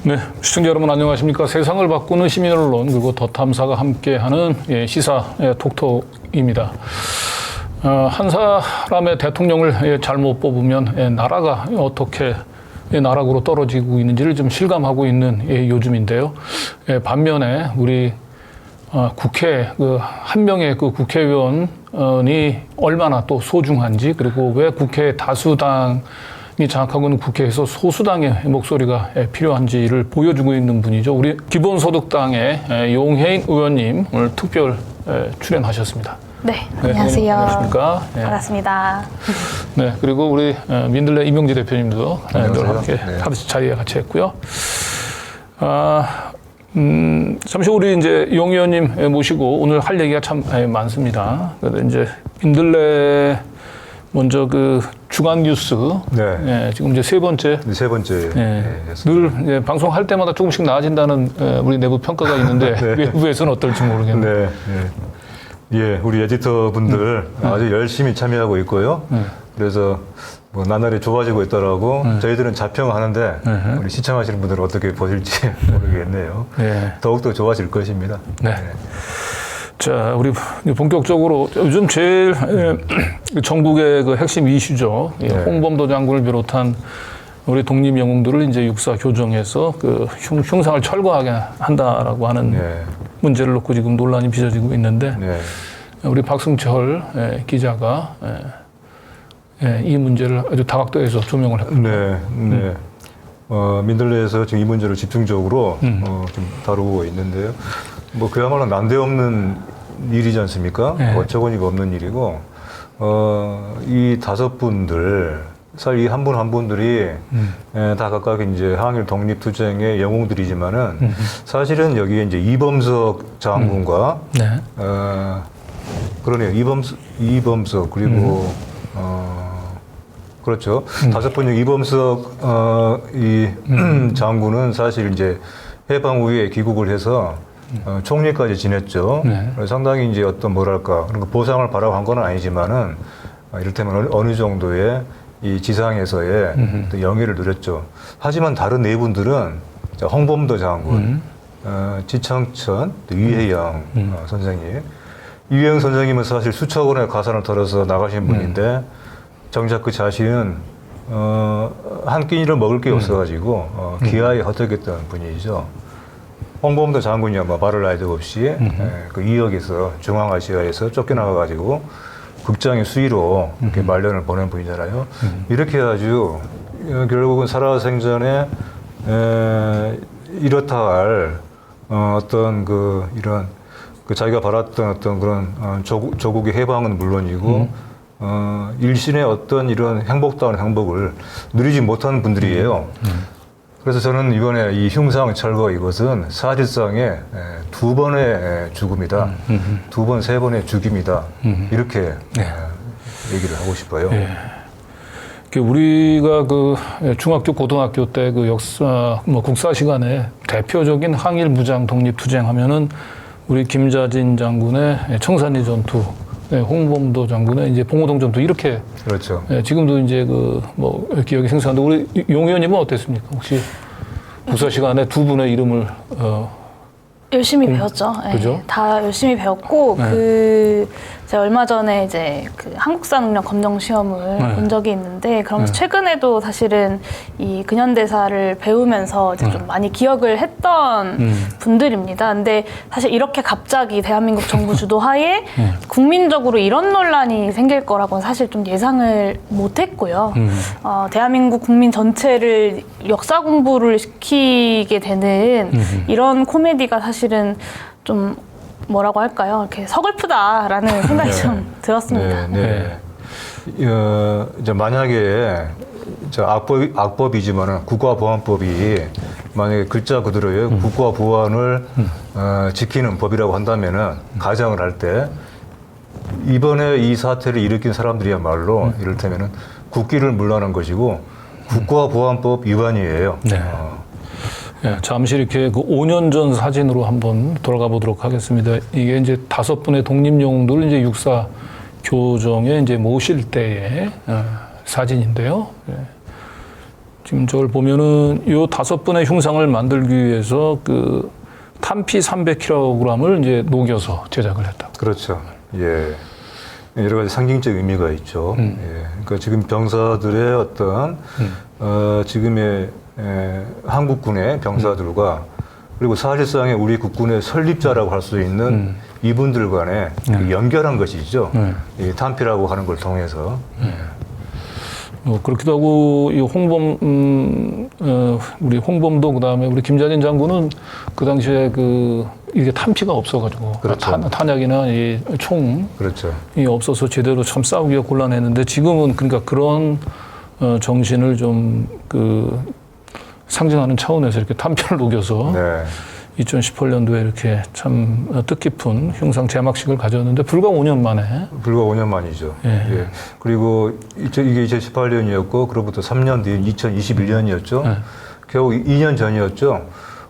네, 시청자 여러분 안녕하십니까? 세상을 바꾸는 시민 언론 그리고 더 탐사가 함께하는 시사 톡톡입니다. 한 사람의 대통령을 잘못 뽑으면 나라가 어떻게 나락으로 떨어지고 있는지를 좀 실감하고 있는 요즘인데요. 반면에 우리 국회 한 명의 그 국회의원이 얼마나 또 소중한지, 그리고 왜 국회 다수당이 장악하고 있는 국회에서 소수당의 목소리가 필요한지를 보여주고 있는 분이죠. 우리 기본소득당의 용혜인 의원님 오늘 특별 출연하셨습니다. 네, 안녕하세요. 안녕하십니까? 반갑습니다. 네, 그리고 우리 민들레 임용지 대표님도 늘 함께 자리에 같이 했고요. 잠시 우리 이제 용 의원님 모시고 오늘 할 얘기가 참 많습니다. 그래서 이제 민들레 먼저 그 주간 뉴스, 지금 이제 세 번째 늘 이제 방송할 때마다 조금씩 나아진다는 우리 내부 평가가 있는데 외부에서는 어떨지 모르겠네요. 예, 우리 에디터 분들 아주 열심히 참여하고 있고요. 그래서 뭐 나날이 좋아지고 있더라고. 저희들은 자평하는데 우리 시청하시는 분들은 어떻게 보실지 모르겠네요. 더욱더 좋아질 것입니다. 자, 우리 본격적으로 요즘 제일 전국의 그 핵심 이슈죠. 홍범도 장군을 비롯한 우리 독립 영웅들을 이제 육사 교정해서 그 흉상을 철거하게 한다라고 하는 문제를 놓고 지금 논란이 빚어지고 있는데 우리 박승철 기자가 이 문제를 아주 다각도에서 조명을 했습니다. 민들레에서 지금 이 문제를 집중적으로 좀 다루고 있는데요. 뭐 그야말로 난데없는 일이지 않습니까? 어처구니가 없는 일이고, 이 다섯 분들, 사실 이 한 분 한 분들이 다 각각 이제 항일 독립투쟁의 영웅들이지만은 사실은 여기에 이제 이범석 장군과 그러네요. 이범석 그리고 그렇죠. 다섯 분 중 이범석 이 장군은 사실 이제 해방 후에 귀국을 해서 총리까지 지냈죠. 상당히 이제 어떤 뭐랄까 그런 보상을 바라고 한 건 아니지만은 이를테면 어느 정도의 이 지상에서의 영예를 누렸죠. 하지만 다른 네 분들은 홍범도 장군, 지청천, 유해영 선생님. 유해영 선생님은 사실 수천 원의 가산을 털어서 나가신 분인데 정작 그 자신은 한 끼니를 먹을 게 없어가지고 기아에 헛되겠던 분이죠. 홍범도 장군이야 뭐 말을 나이도 없이 그 2억에서 중앙아시아에서 쫓겨나가가지고 극장의 수위로 이렇게 말년을 보낸 분이잖아요. 이렇게 아주 결국은 살아생전에 이렇다 할 어떤 그 이런 그 자기가 바랐던 어떤 그런 조국의 해방은 물론이고 일신의 어떤 이런 행복다운 행복을 누리지 못한 분들이에요. 그래서 저는 이번에 이 흉상 철거 이것은 사실상의 두 번의 죽음이다. 두 번, 세 번의 죽임이다. 이렇게 얘기를 하고 싶어요. 우리가 그 중학교, 고등학교 때 그 역사, 뭐 국사 시간에 대표적인 항일 무장 독립 투쟁 하면은 우리 김자진 장군의 청산리 전투, 홍범도 장군의 이제 봉오동 전투 이렇게. 그렇죠. 지금도 이제 그 뭐 기억이 생생한데 우리 용 의원님은 어땠습니까? 혹시 국사 시간에 두 분의 이름을 열심히 배웠죠. 그죠? 다 열심히 배웠고 제가 얼마 전에 이제 그 한국사 능력 검정 시험을 본 적이 있는데 그러면서 최근에도 사실은 이 근현대사를 배우면서 이제 좀 많이 기억을 했던 분들입니다. 근데 사실 이렇게 갑자기 대한민국 정부 주도하에 국민적으로 이런 논란이 생길 거라고는 사실 좀 예상을 못했고요. 대한민국 국민 전체를 역사 공부를 시키게 되는 이런 코미디가 사실은 좀 뭐라고 할까요? 이렇게 서글프다라는 생각이 좀 들었습니다. 이제 만약에 악법이지만은 국가보안법이 만약에 글자 그대로요 국가보안을 지키는 법이라고 한다면은 가정을 할 때 이번에 이 사태를 일으킨 사람들이야말로 이를테면은 국기를 물러난 것이고 국가보안법 위반이에요. 잠시 이렇게 그 5년 전 사진으로 한번 돌아가 보도록 하겠습니다. 이게 이제 다섯 분의 독립 영웅들을 이제 육사 교정에 이제 모실 때의 사진인데요. 지금 저걸 보면은 요 5분의 흉상을 만들기 위해서 그 탄피 300kg을 이제 녹여서 제작을 했다. 그렇죠. 예. 여러 가지 상징적 의미가 있죠. 예. 그러니까 지금 병사들의 어떤 지금의 한국군의 병사들과 그리고 사실상의 우리 국군의 설립자라고 할 수 있는 이분들 간에 연결한 것이죠. 이 탄피라고 하는 걸 통해서. 그렇기도 하고 이 우리 홍범도 그다음에 우리 김자진 장군은 그 당시에 그 이게 탄피가 없어가지고 그렇죠. 탄약이나 이 총이 그렇죠. 없어서 제대로 참 싸우기가 곤란했는데 지금은 그러니까 그런 정신을 좀 그 상징하는 차원에서 이렇게 탄피를 녹여서 네. 2018년도에 이렇게 참 뜻깊은 흉상 제막식을 가졌는데 불과 5년 만에. 불과 5년 만이죠. 예. 예. 그리고 이게 2018년이었고 그로부터 3년 뒤인 2021년이었죠. 예. 겨우 2년 전이었죠.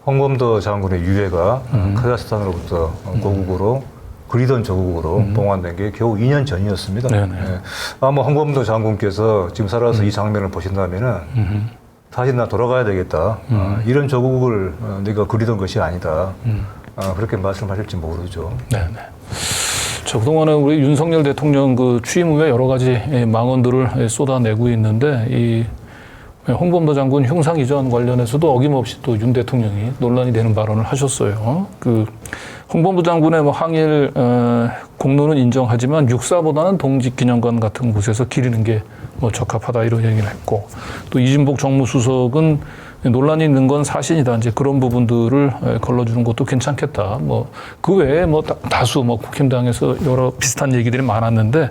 홍범도 장군의 유해가 카자흐스탄으로부터 고국으로 그리던 조국으로 봉환된 게 겨우 2년 전이었습니다. 네네. 예. 아마 홍범도 장군께서 지금 살아서 이 장면을 보신다면은 다시 나 돌아가야 되겠다. 이런 조국을 내가 그리던 것이 아니다. 그렇게 말씀하실지 모르죠. 네네. 자, 그동안에 우리 윤석열 대통령 그 취임 후에 여러 가지 망언들을 쏟아내고 있는데 이 홍범도 장군 흉상 이전 관련해서도 어김없이 또 윤 대통령이 논란이 되는 발언을 하셨어요. 그 홍범도 장군의 뭐 항일 공로는 인정하지만 육사보다는 동직기념관 같은 곳에서 기리는 게 뭐 적합하다 이런 얘기를 했고 또 이진복 정무수석은 논란이 있는 건 사실이다. 이제 그런 부분들을 걸러주는 것도 괜찮겠다. 뭐 그 외에 뭐 다수 뭐 국힘당에서 여러 비슷한 얘기들이 많았는데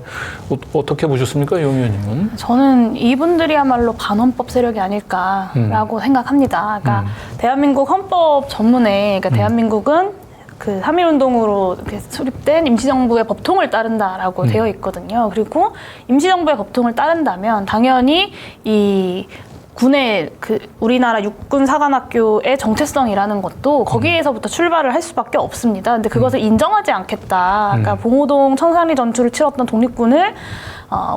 어떻게 보셨습니까, 용 의원님은? 저는 이분들이야말로 반헌법 세력이 아닐까라고 생각합니다. 그러니까 대한민국 헌법 전문에 그러니까 대한민국은 그 3.1운동으로 이렇게 수립된 임시정부의 법통을 따른다라고 되어 있거든요. 그리고 임시정부의 법통을 따른다면 당연히 이 군의 그 우리나라 육군사관학교의 정체성이라는 것도 거기에서부터 출발을 할 수밖에 없습니다. 근데 그것을 인정하지 않겠다. 그러니까 봉오동 청산리 전투를 치렀던 독립군을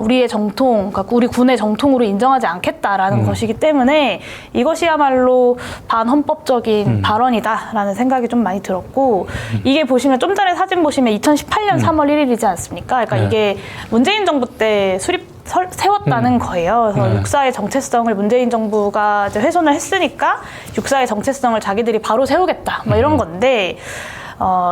우리의 정통, 그러니까 우리 군의 정통으로 인정하지 않겠다라는 것이기 때문에 이것이야말로 반헌법적인 발언이다라는 생각이 좀 많이 들었고 이게 보시면 좀 전에 사진 보시면 2018년 3월 1일이지 않습니까? 그러니까 이게 문재인 정부 때 세웠다는 거예요. 그래서 육사의 정체성을 문재인 정부가 이제 훼손을 했으니까 육사의 정체성을 자기들이 바로 세우겠다. 뭐 이런 건데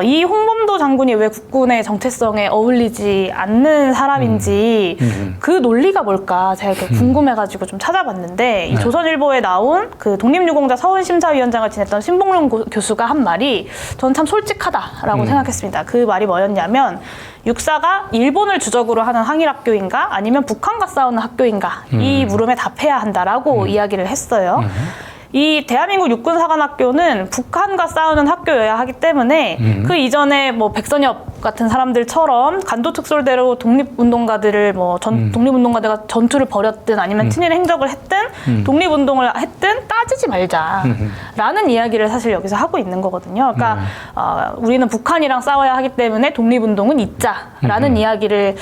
이 홍범도 장군이 왜 국군의 정체성에 어울리지 않는 사람인지 그 논리가 뭘까 제가 이렇게 궁금해가지고 좀 찾아봤는데 이 조선일보에 나온 그 독립유공자 서훈심사위원장을 지냈던 신봉룡 교수가 한 말이 전 참 솔직하다라고 생각했습니다. 그 말이 뭐였냐면 육사가 일본을 주적으로 하는 항일학교인가 아니면 북한과 싸우는 학교인가 이 물음에 답해야 한다라고 이야기를 했어요. 이 대한민국 육군사관학교는 북한과 싸우는 학교여야 하기 때문에 그 이전에 뭐 백선엽 같은 사람들처럼 간도특솔대로 독립운동가들을 독립운동가들과 전투를 벌였든 아니면 친일 행적을 했든 독립운동을 했든 따지지 말자라는 이야기를 사실 여기서 하고 있는 거거든요. 그러니까 우리는 북한이랑 싸워야 하기 때문에 독립운동은 잊자라는 이야기를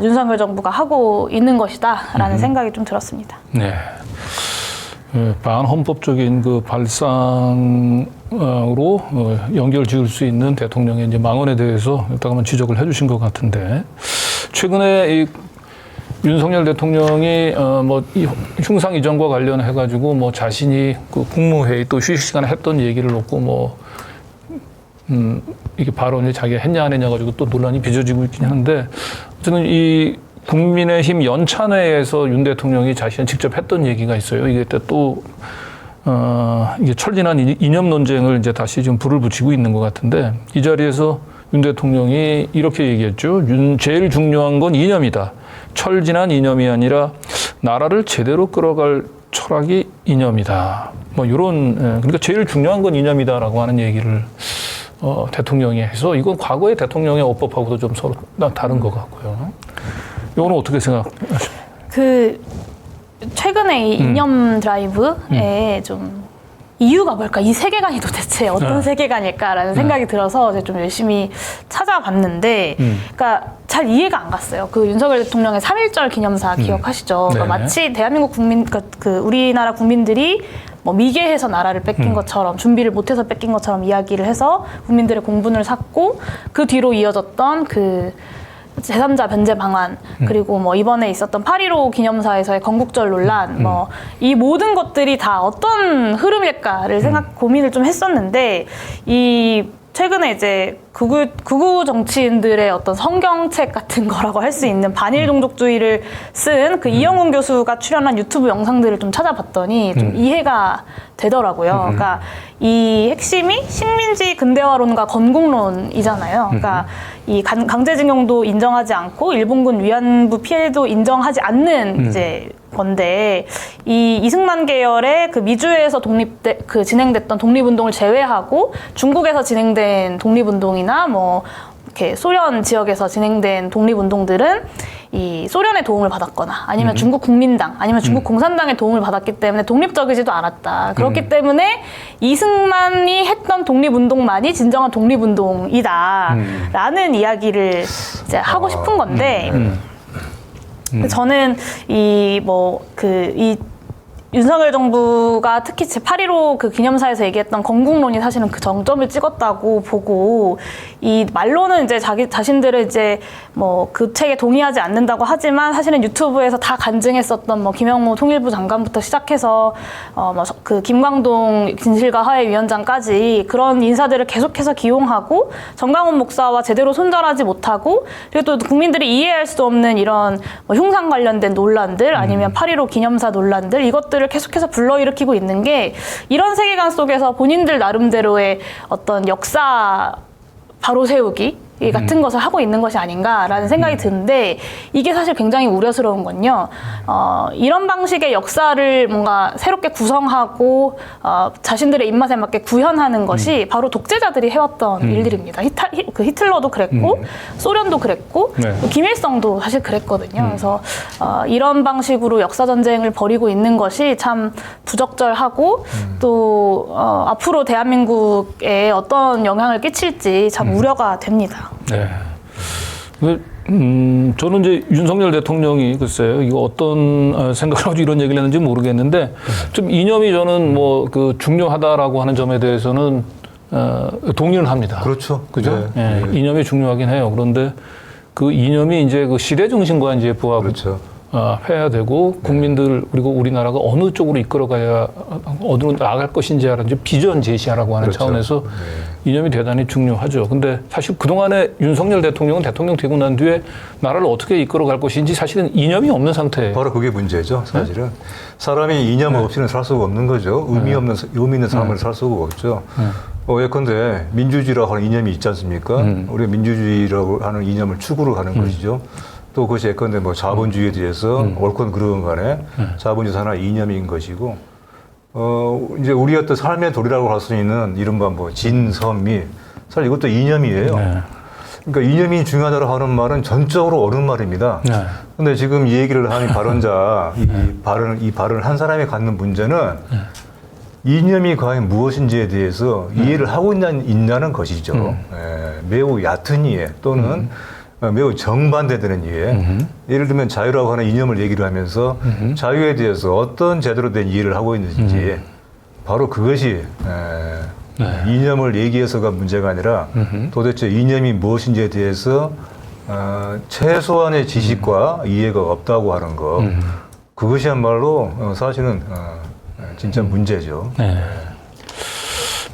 윤석열 정부가 하고 있는 것이다라는 생각이 좀 들었습니다. 네. 반헌법적인 그 발상으로 연결 지을 수 있는 대통령의 이제 망언에 대해서 일단 지적을 해주신 것 같은데 최근에 이 윤석열 대통령이 이 흉상 이전과 관련해 가지고 뭐 자신이 그 국무회의 또 휴식 시간에 했던 얘기를 놓고 이게 발언을 자기가 했냐 안 했냐 가지고 또 논란이 빚어지고 있긴 한데 어쨌든 이 국민의힘 연찬회에서 윤 대통령이 자신이 직접 했던 얘기가 있어요. 이게 또 이게 철진한 이념 논쟁을 이제 다시 좀 불을 붙이고 있는 것 같은데 이 자리에서 윤 대통령이 이렇게 얘기했죠. 제일 중요한 건 이념이다. 철진한 이념이 아니라 나라를 제대로 끌어갈 철학이 이념이다. 뭐 이런 그러니까 제일 중요한 건 이념이다라고 하는 얘기를 대통령이 해서 이건 과거의 대통령의 어법하고도 좀 서로 다른 것 같고요. 이거는 어떻게 생각하십니까? 그 최근에 이 이념 드라이브에 좀 이유가 뭘까? 이 세계관이 도대체 어떤 세계관일까라는 생각이 들어서 이제 좀 열심히 찾아봤는데, 그러니까 잘 이해가 안 갔어요. 그 윤석열 대통령의 3.1절 기념사 기억하시죠? 그러니까 마치 대한민국 국민, 그 우리나라 국민들이 뭐 미개해서 나라를 뺏긴 것처럼, 준비를 못해서 뺏긴 것처럼 이야기를 해서 국민들의 공분을 샀고, 그 뒤로 이어졌던 그 제3자 변제 방안, 그리고 뭐 이번에 있었던 8.15 기념사에서의 건국절 논란, 뭐 이 모든 것들이 다 어떤 흐름일까를 고민을 좀 했었는데, 이 최근에 이제 극우 정치인들의 어떤 성경책 같은 거라고 할 수 있는 반일 종족주의를 쓴 그 이영훈 교수가 출연한 유튜브 영상들을 좀 찾아봤더니 좀 이해가 되더라고요. 그러니까 이 핵심이 식민지 근대화론과 건국론이잖아요. 그러니까 이 강제징용도 인정하지 않고 일본군 위안부 피해도 인정하지 않는 이제 건데, 이 이승만 계열의 그 미주에서 진행됐던 독립운동을 제외하고 중국에서 진행된 독립운동이나 뭐 이렇게 소련 지역에서 진행된 독립운동들은 이 소련의 도움을 받았거나 아니면 중국 국민당 아니면 중국 공산당의 도움을 받았기 때문에 독립적이지도 않았다. 그렇기 때문에 이승만이 했던 독립운동만이 진정한 독립운동이다라는 이야기를 이제 하고 싶은 건데, 저는 이 윤석열 정부가 특히 제8.15 그 기념사에서 얘기했던 건국론이 사실은 그 정점을 찍었다고 보고, 이 말로는 이제 자신들은 이제 뭐 그 책에 동의하지 않는다고 하지만 사실은 유튜브에서 다 간증했었던 뭐 김영호 통일부 장관부터 시작해서 뭐 그 김광동 진실과 화해 위원장까지 그런 인사들을 계속해서 기용하고 정강훈 목사와 제대로 손절하지 못하고, 그리고 또 국민들이 이해할 수 없는 이런 뭐 흉상 관련된 논란들 아니면 8.15 기념사 논란들, 이것들을 계속해서 불러일으키고 있는 게 이런 세계관 속에서 본인들 나름대로의 어떤 역사 바로 세우기 같은 것을 하고 있는 것이 아닌가라는 생각이 드는데, 이게 사실 굉장히 우려스러운 건요. 이런 방식의 역사를 뭔가 새롭게 구성하고 자신들의 입맛에 맞게 구현하는 것이 바로 독재자들이 해왔던 일들입니다. 히틀러도 그랬고 소련도 그랬고 김일성도 사실 그랬거든요. 그래서 이런 방식으로 역사 전쟁을 벌이고 있는 것이 참 부적절하고 또 앞으로 대한민국에 어떤 영향을 끼칠지 참 우려가 됩니다. 네. 저는 이제 윤석열 대통령이 글쎄요, 이거 어떤 생각을 가지고 이런 얘기를 했는지 모르겠는데, 좀 이념이 저는 뭐 그 중요하다라고 하는 점에 대해서는 동의는 합니다. 그렇죠. 그죠? 네. 네. 이념이 중요하긴 해요. 그런데 그 이념이 이제 그 시대 정신과 이제 부합을 해야 되고, 국민들 그리고 우리나라가 어느 쪽으로 이끌어가야 어디로 나갈 것인지 하는 비전 제시하라고 하는 차원에서 이념이 대단히 중요하죠. 근데 사실 그동안에 윤석열 대통령은 대통령 되고 난 뒤에 나라를 어떻게 이끌어갈 것인지 사실은 이념이 없는 상태예요. 바로 그게 문제죠, 사실은. 사람이 이념 없이는 살 수가 없는 거죠. 의미 있는 삶을 살 수가 없죠. 예컨대 민주주의라고 하는 이념이 있지 않습니까? 우리가 민주주의라고 하는 이념을 추구를 하는 것이죠. 또 그것이 예컨대 뭐 자본주의에 대해서 옳건 그르건 간에 자본주의 하나의 이념인 것이고, 이제 우리 어떤 삶의 도리라고 할 수 있는 이른바 뭐 진선미, 사실 이것도 이념이에요. 그러니까 이념이 중요하다고 하는 말은 전적으로 옳은 말입니다. 근데 지금 이 얘기를 하는 발언자, 이 발언을 한 사람이 갖는 문제는 이념이 과연 무엇인지에 대해서 이해를 하고 있냐는 것이죠. 매우 얕은 이해 또는 매우 정반대되는 이해. 예를 들면 자유라고 하는 이념을 얘기를 하면서 자유에 대해서 어떤 제대로 된 이해를 하고 있는지, 바로 그것이 이념을 얘기해서가 문제가 아니라 도대체 이념이 무엇인지에 대해서 최소한의 지식과 이해가 없다고 하는 것, 그것이야말로 사실은 진짜 문제죠. 네.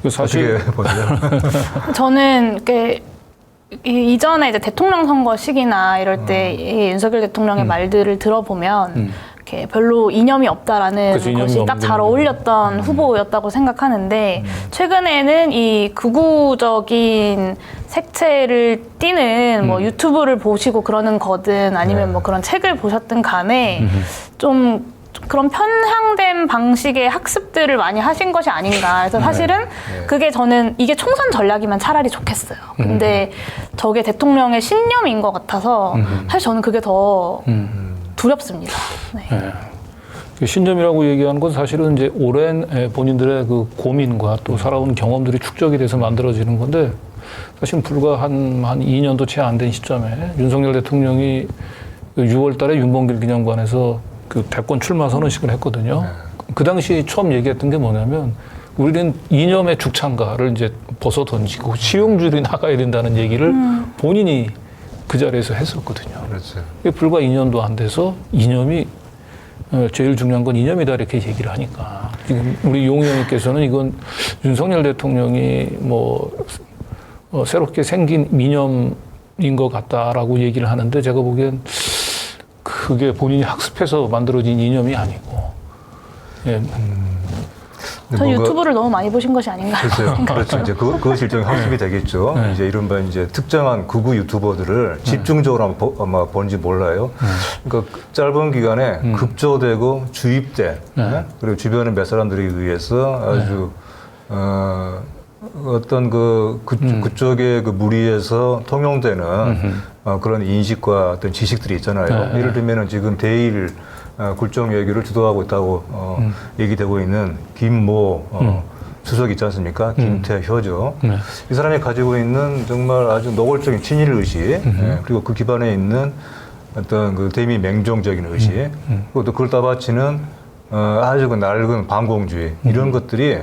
사실 어떻게 보세요? 저는 이전에 이제 대통령 선거 시기나 이럴 때 윤석열 대통령의 말들을 들어보면 이렇게 별로 이념이 없다라는 것이 딱 잘 어울렸던 후보였다고 생각하는데, 최근에는 이 극우적인 색채를 띠는 뭐 유튜브를 보시고 그러는 거든 아니면 뭐 그런 책을 보셨든 간에 좀 그런 편향된 방식의 학습들을 많이 하신 것이 아닌가. 그래서 사실은 그게 저는 이게 총선 전략이면 차라리 좋겠어요. 근데 저게 대통령의 신념인 것 같아서 사실 저는 그게 더 두렵습니다. 네. 그 신념이라고 얘기하는 건 사실은 이제 오랜 본인들의 그 고민과 또 살아온 경험들이 축적이 돼서 만들어지는 건데 사실 불과 한 2년도 채 안 된 시점에 윤석열 대통령이 6월 달에 윤봉길 기념관에서 그 대권 출마 선언식을 했거든요. 그 당시 처음 얘기했던 게 뭐냐면 우리는 이념의 죽창가를 이제 벗어 던지고 실용주의로 나가야 된다는 얘기를 본인이 그 자리에서 했었거든요. 그렇죠. 이게 불과 2년도 안 돼서 이념이 제일 중요한 건 이념이다 이렇게 얘기를 하니까 지금 우리 용 의원님께서는 이건 윤석열 대통령이 뭐 새롭게 생긴 이념인 것 같다라고 얘기를 하는데 제가 보기엔 그게 본인이 학습해서 만들어진 이념이 아니고 예. 저 유튜브를 너무 많이 보신 것이 아닌가 그렇죠. 그렇죠. 이제 그것이 일종의 학습이 되겠죠. 네. 이제 이른바 이제 특정한 극우 유튜버들을 집중적으로 아마 본지 몰라요. 그러니까 짧은 기간에 급조되고 주입돼, 네? 그리고 주변의 몇 사람들에 의해서 아주 어떤 그쪽의 그 무리에서 통용되는 그런 인식과 어떤 지식들이 있잖아요. 예를 들면은 지금 대일 굴종 외교를 주도하고 있다고 얘기되고 있는 김모 수석 있지 않습니까? 김태효죠. 이 사람이 가지고 있는 정말 아주 노골적인 친일 의식, 그리고 그 기반에 있는 어떤 그 대미 맹종적인 의식, 그리고 또 그걸 따바치는 아주 그 낡은 반공주의 이런 것들이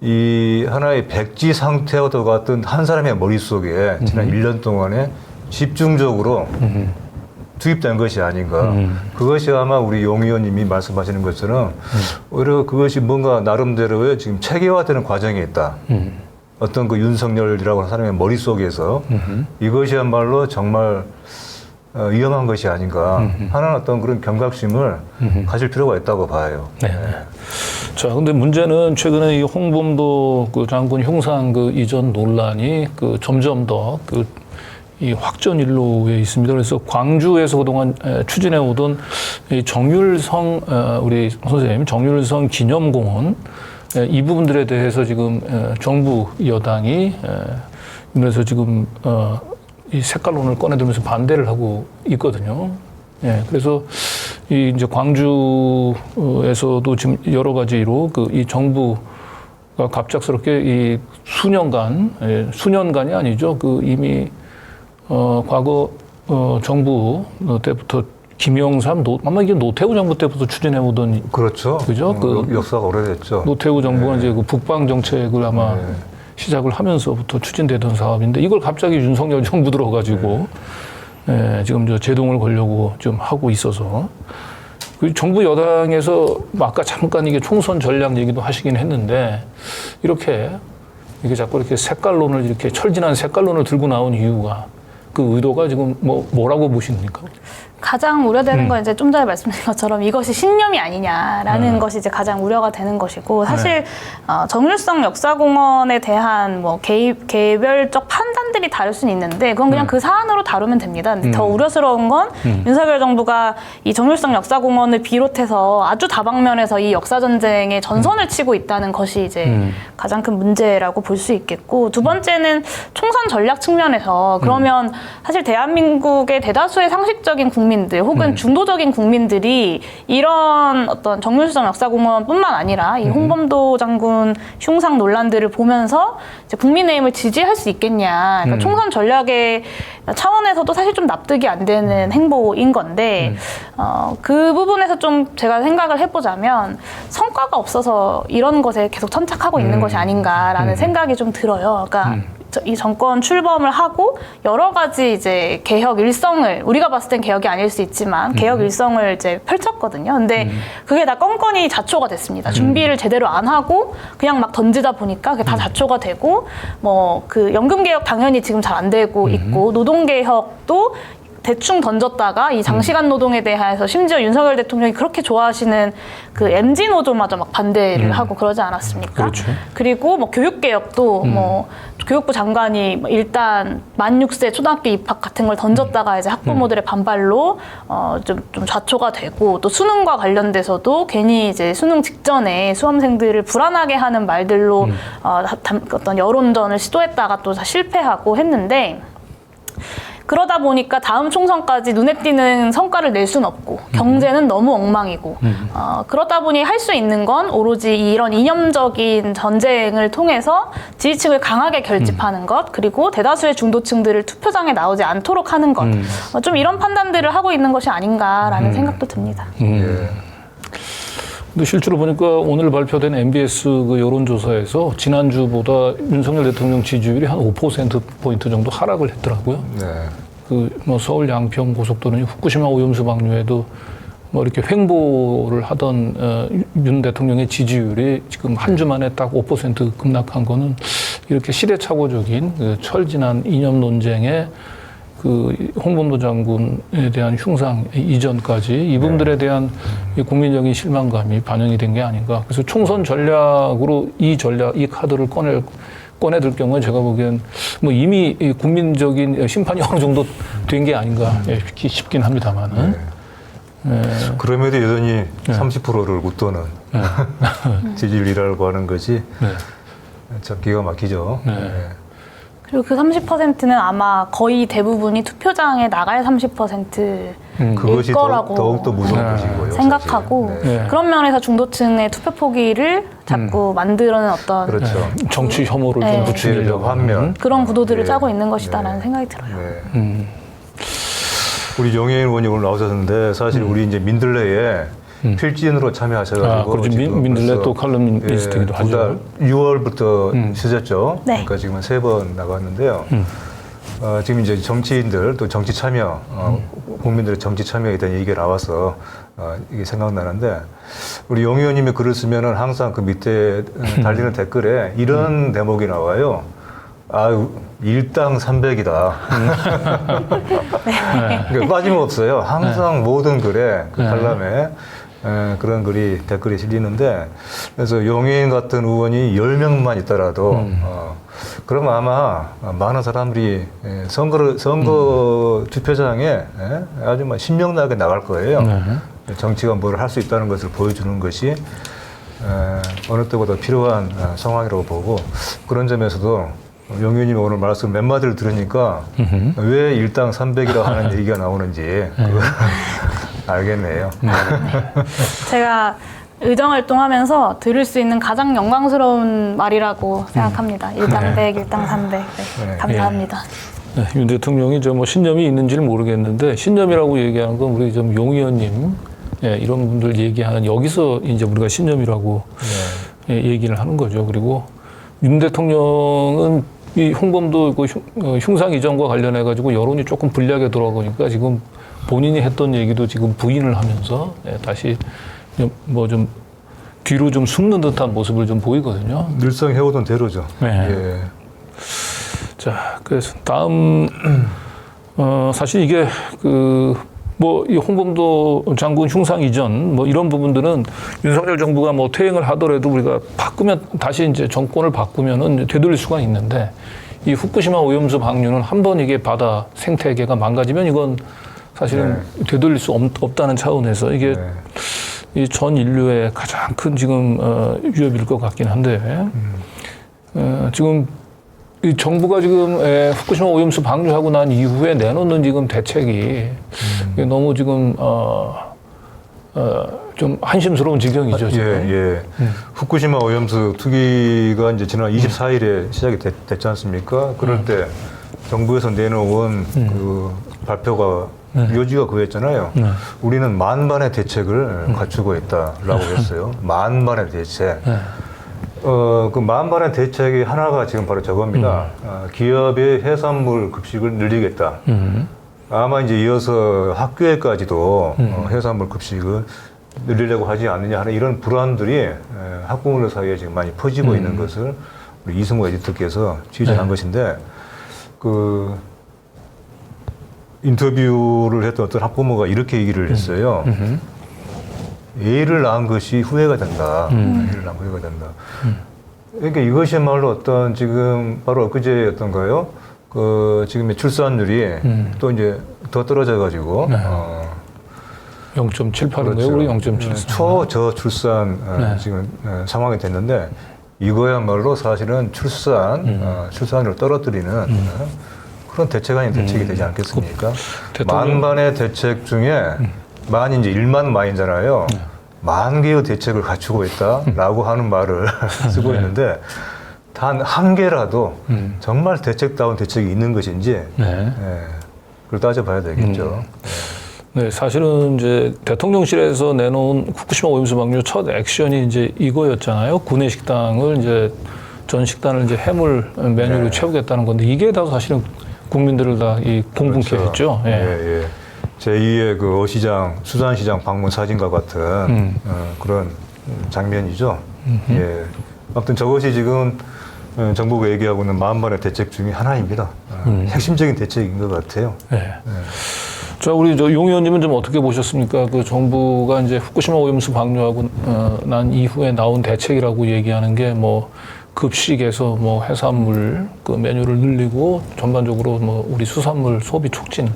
이 하나의 백지 상태와 같은 한 사람의 머릿속에 지난 1년 동안에 집중적으로 투입된 것이 아닌가. 그것이 아마 우리 용 의원님이 말씀하시는 것처럼 오히려 그것이 뭔가 나름대로의 지금 체계화되는 과정에 있다. 어떤 그 윤석열이라고 하는 사람의 머릿속에서 이것이야말로 정말 위험한 것이 아닌가 하는 어떤 그런 경각심을 가질 필요가 있다고 봐요. 네. 자, 근데 문제는 최근에 이 홍범도 그 장군 흉상 그 이전 논란이 그 점점 더 이 확전 일로에 있습니다. 그래서 광주에서 그동안 추진해 오던 이 정율성 우리 선생님 정율성 기념공원 이 부분들에 대해서 지금 정부 여당이 그래서 지금 이 색깔론을 꺼내들면서 반대를 하고 있거든요. 예, 그래서 이 이제 광주에서도 지금 여러 가지로 그 이 정부가 갑작스럽게 이 수년간이 아니죠. 그 이미 과거 정부 때부터 김영삼 아마 이게 노태우 정부 때부터 추진해 오던 그렇죠. 그죠? 그 역사가 오래됐죠. 노태우 정부가 이제 그 북방 정책을 아마 시작을 하면서부터 추진되던 사업인데 이걸 갑자기 윤석열 정부 들어가지고 지금 저 제동을 걸려고 좀 하고 있어서 그 정부 여당에서 아까 잠깐 이게 총선 전략 얘기도 하시긴 했는데 이게 자꾸 이렇게 색깔론을 이렇게 철진한 색깔론을 들고 나온 이유가 그 의도가 지금 뭐라고 보십니까? 가장 우려되는 건 이제 좀 전에 말씀드린 것처럼 이것이 신념이 아니냐라는 것이 이제 가장 우려가 되는 것이고 사실 정율성 역사공원에 대한 뭐 개별적 판단들이 다를 수는 있는데 그건 그냥 그 사안으로 다루면 됩니다. 근데 더 우려스러운 건 윤석열 정부가 이 정율성 역사공원을 비롯해서 아주 다방면에서 이 역사전쟁의 전선을 치고 있다는 것이 이제 가장 큰 문제라고 볼 수 있겠고 두 번째는 총선 전략 측면에서 그러면 사실 대한민국의 대다수의 상식적인 국민들 혹은 중도적인 국민들이 이런 어떤 정율성 역사공원뿐만 아니라 이 홍범도 장군 흉상 논란들을 보면서 이제 국민의힘을 지지할 수 있겠냐. 그러니까 총선 전략의 차원에서도 사실 좀 납득이 안 되는 행보인 건데 그 부분에서 좀 제가 생각을 해보자면 성과가 없어서 이런 것에 계속 천착하고 있는 것이 아닌가라는 생각이 좀 들어요. 그러니까 이 정권 출범을 하고 여러 가지 이제 개혁 일성을 우리가 봤을 땐 개혁이 아닐 수 있지만 개혁 일성을 이제 펼쳤거든요. 근데 그게 다 건건이 자초가 됐습니다. 준비를 제대로 안 하고 그냥 막 던지다 보니까 그게 다 자초가 되고 뭐 그 연금 개혁 당연히 지금 잘 안 되고 있고 노동 개혁도 대충 던졌다가 이 장시간 노동에 대해서 심지어 윤석열 대통령이 그렇게 좋아하시는 그 MZ 노조마저 막 반대를 하고 그러지 않았습니까? 그렇죠. 그리고 뭐 교육개혁도 뭐 교육부 장관이 일단 만 6세 초등학교 입학 같은 걸 던졌다가 이제 학부모들의 반발로 좀 좌초가 되고 또 수능과 관련돼서도 괜히 이제 수능 직전에 수험생들을 불안하게 하는 말들로 어떤 여론전을 시도했다가 또 다 실패하고 했는데 그러다 보니까 다음 총선까지 눈에 띄는 성과를 낼 수는 없고 경제는 너무 엉망이고 그러다 보니 할 수 있는 건 오로지 이런 이념적인 전쟁을 통해서 지지층을 강하게 결집하는 것 그리고 대다수의 중도층들을 투표장에 나오지 않도록 하는 것 좀 이런 판단들을 하고 있는 것이 아닌가라는 생각도 듭니다. 예. 근데 실제로 보니까 오늘 발표된 MBS 그 여론조사에서 지난주보다 윤석열 대통령 지지율이 한 5%포인트 정도 하락을 했더라고요. 네. 그 뭐 서울 양평 고속도로니 후쿠시마 오염수 방류에도 뭐 이렇게 횡보를 하던 윤 대통령의 지지율이 지금 한 주 만에 딱 5% 급락한 거는 이렇게 시대착오적인 그 철진한 이념 논쟁에 그 홍범도 장군에 대한 흉상 이전까지 이분들에 대한 국민적인 실망감이 반영이 된 게 아닌가. 그래서 총선 전략으로 이 카드를 꺼내들 경우에 제가 보기엔 뭐 이미 국민적인 심판이 어느 정도 된 게 아닌가 싶긴 합니다만은. 그럼에도 여전히 30%를 웃도는 지지율이라고 하는 것이 참 기가 막히죠. 그리고 그 30%는 아마 거의 대부분이 투표장에 나갈 30%일 그것이 거라고 더욱더 무서운 것이고요. 생각하고 사실. 네. 그런 면에서 중도층의 투표 포기를 자꾸 만들어낸 어떤 그렇죠. 정치 혐오를 좀 부추기려고 하면 그런 구도들을 짜고 있는 것이다라는 생각이 들어요. 우리 영예인 의원이 오늘 나오셨는데 사실 우리 이제 민들레에 필진으로 참여하셔가지고 그렇죠. 지금 민들레 벌써 또 칼럼니스트기도 하죠. 6월부터 쓰셨죠. 네. 그러니까 지금 3번 나갔는데요. 지금 이제 정치인들 또 정치 참여, 국민들의 정치 참여에 대한 얘기가 나와서 이게 생각나는데 우리 영 의원님이 글을 쓰면은 항상 그 밑에 달리는 댓글에 이런 대목이 나와요. 아유, 일당 300이다. 그러니까 빠짐없어요. 항상 모든 글에, 그 칼럼에 그런 글이, 댓글이 실리는데, 그래서 용해인 같은 의원이 10명만 있더라도, 그럼 아마 많은 사람들이 선거 투표장에 아주 막 신명나게 나갈 거예요. 정치가 뭘 할 수 있다는 것을 보여주는 것이 어느 때보다 필요한 상황이라고 보고, 그런 점에서도 용 의원님이 오늘 말씀 몇 마디를 들으니까 왜 일당 300이라고 하는 얘기가 나오는지 그걸 알겠네요. 제가 의정활동하면서 들을 수 있는 가장 영광스러운 말이라고 생각합니다. 일당 100, 일당 300. 네, 감사합니다. 네, 윤 대통령이 저 뭐 신념이 있는지는 모르겠는데 신념이라고 얘기하는 건 우리 좀 용 의원님 이런 분들 얘기하는 여기서 이제 우리가 신념이라고 얘기를 하는 거죠. 그리고 윤 대통령은 이 홍범도 그 흉상 이전과 관련해 가지고 여론이 조금 불리하게 돌아가니까 지금 본인이 했던 얘기도 지금 부인을 하면서 다시 뭐 좀 뒤로 좀 숨는 듯한 모습을 좀 보이거든요. 늘상 해오던 대로죠. 예. 자, 그래서 다음 사실 이게 뭐 이 홍범도 장군 흉상 이전 뭐 이런 부분들은 윤석열 정부가 뭐 퇴행을 하더라도 우리가 바꾸면 다시 이제 정권을 바꾸면은 되돌릴 수가 있는데 이 후쿠시마 오염수 방류는 한번 이게 바다 생태계가 망가지면 이건 사실은 되돌릴 수 없다는 차원에서 이게 이 전 인류의 가장 큰 지금 위협일 것 같긴 한데 지금 이 정부가 지금 후쿠시마 오염수 방류하고 난 이후에 내놓는 지금 대책이 너무 지금 좀 한심스러운 지경이죠. 지금. 후쿠시마 오염수 투기가 이제 지난 24일에 시작이 됐지 않습니까? 그럴 때 정부에서 내놓은 그 발표가 요지가 그거였잖아요. 우리는 만반의 대책을 갖추고 있다라고 했어요. 만반의 대책. 그 만반의 대책이 하나가 지금 바로 저겁니다. 기업의 해산물 급식을 늘리겠다. 아마 이제 이어서 학교에까지도 해산물 급식을 늘리려고 하지 않느냐 하는 이런 불안들이 학부모들 사이에 지금 많이 퍼지고 있는 것을 우리 이승우 에디터께서 취재한 것인데 그 인터뷰를 했던 어떤 학부모가 이렇게 얘기를 했어요. 애를 낳은 것이 후회가 된다. 애를 낳은 후회가 된다. 그러니까 이것이야말로 어떤 지금 바로 엊그제였던가요? 그 지금의 출산율이 또 이제 더 떨어져가지고 0.78인가요? 그렇죠. 우리 0.74. 초저출산 지금 상황이 됐는데 이거야말로 사실은 출산율을 떨어뜨리는 그런 대책 아닌 대책이 되지 않겠습니까? 대통령- 만반의 대책 중에 만이 이제 1만 마이잖아요. 만 개의 대책을 갖추고 있다라고 하는 말을 쓰고 있는데 단 한 개라도 정말 대책다운 대책이 있는 것인지 네. 그걸 따져봐야 되겠죠. 네, 사실은 이제 대통령실에서 내놓은 후쿠시마 오염수 방류 첫 액션이 이제 이거였잖아요. 구내 식당을 이제 전 식단을 이제 해물 메뉴로 네. 채우겠다는 건데 이게 다 사실은 국민들을 다 이 공분케 그렇죠. 했죠. 예. 예, 예. 제2의 그 어시장, 수산시장 방문 사진과 같은 그런 장면이죠. 예. 아무튼 저것이 지금 정부가 얘기하고 있는 만반의 대책 중에 하나입니다. 핵심적인 대책인 것 같아요. 예. 자, 우리 용 의원님은 좀 어떻게 보셨습니까? 그 정부가 이제 후쿠시마 오염수 방류하고 난 이후에 나온 대책이라고 얘기하는 게 뭐 급식에서 뭐 해산물 그 메뉴를 늘리고 전반적으로 뭐 우리 수산물 소비 촉진을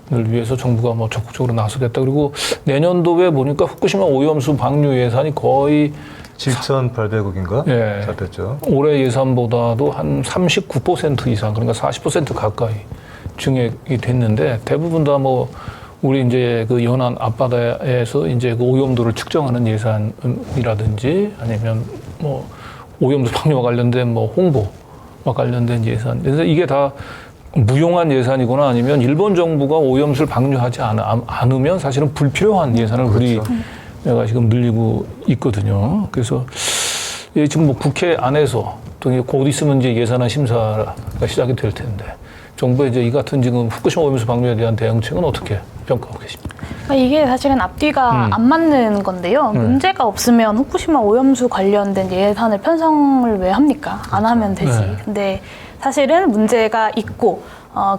위해서 정부가 뭐 적극적으로 나서겠다. 그리고 내년도에 보니까 후쿠시마 오염수 방류 예산이 거의 7,800억인가? 예. 잡혔죠. 올해 예산보다도 한 39% 이상, 그러니까 40% 가까이 증액이 됐는데 대부분 다 뭐 우리 이제 그 연안 앞바다에서 이제 그 오염도를 측정하는 예산이라든지 아니면 뭐 오염수 방류와 관련된 뭐 홍보와 관련된 예산. 그래서 이게 다 무용한 예산이거나 아니면 일본 정부가 오염수를 방류하지 않으면 사실은 불필요한 예산을 우리가 지금 늘리고 있거든요. 그래서 지금 뭐 국회 안에서 또 곧 있으면 이제 예산안 심사가 시작이 될 텐데 정부의 이제 이 같은 지금 후쿠시마 오염수 방류에 대한 대응책은 어떻게 평가하고 계십니까? 이게 사실은 앞뒤가 안 맞는 건데요. 문제가 없으면 후쿠시마 오염수 관련된 예산을 편성을 왜 합니까? 안 하면 되지. 네. 근데 사실은 문제가 있고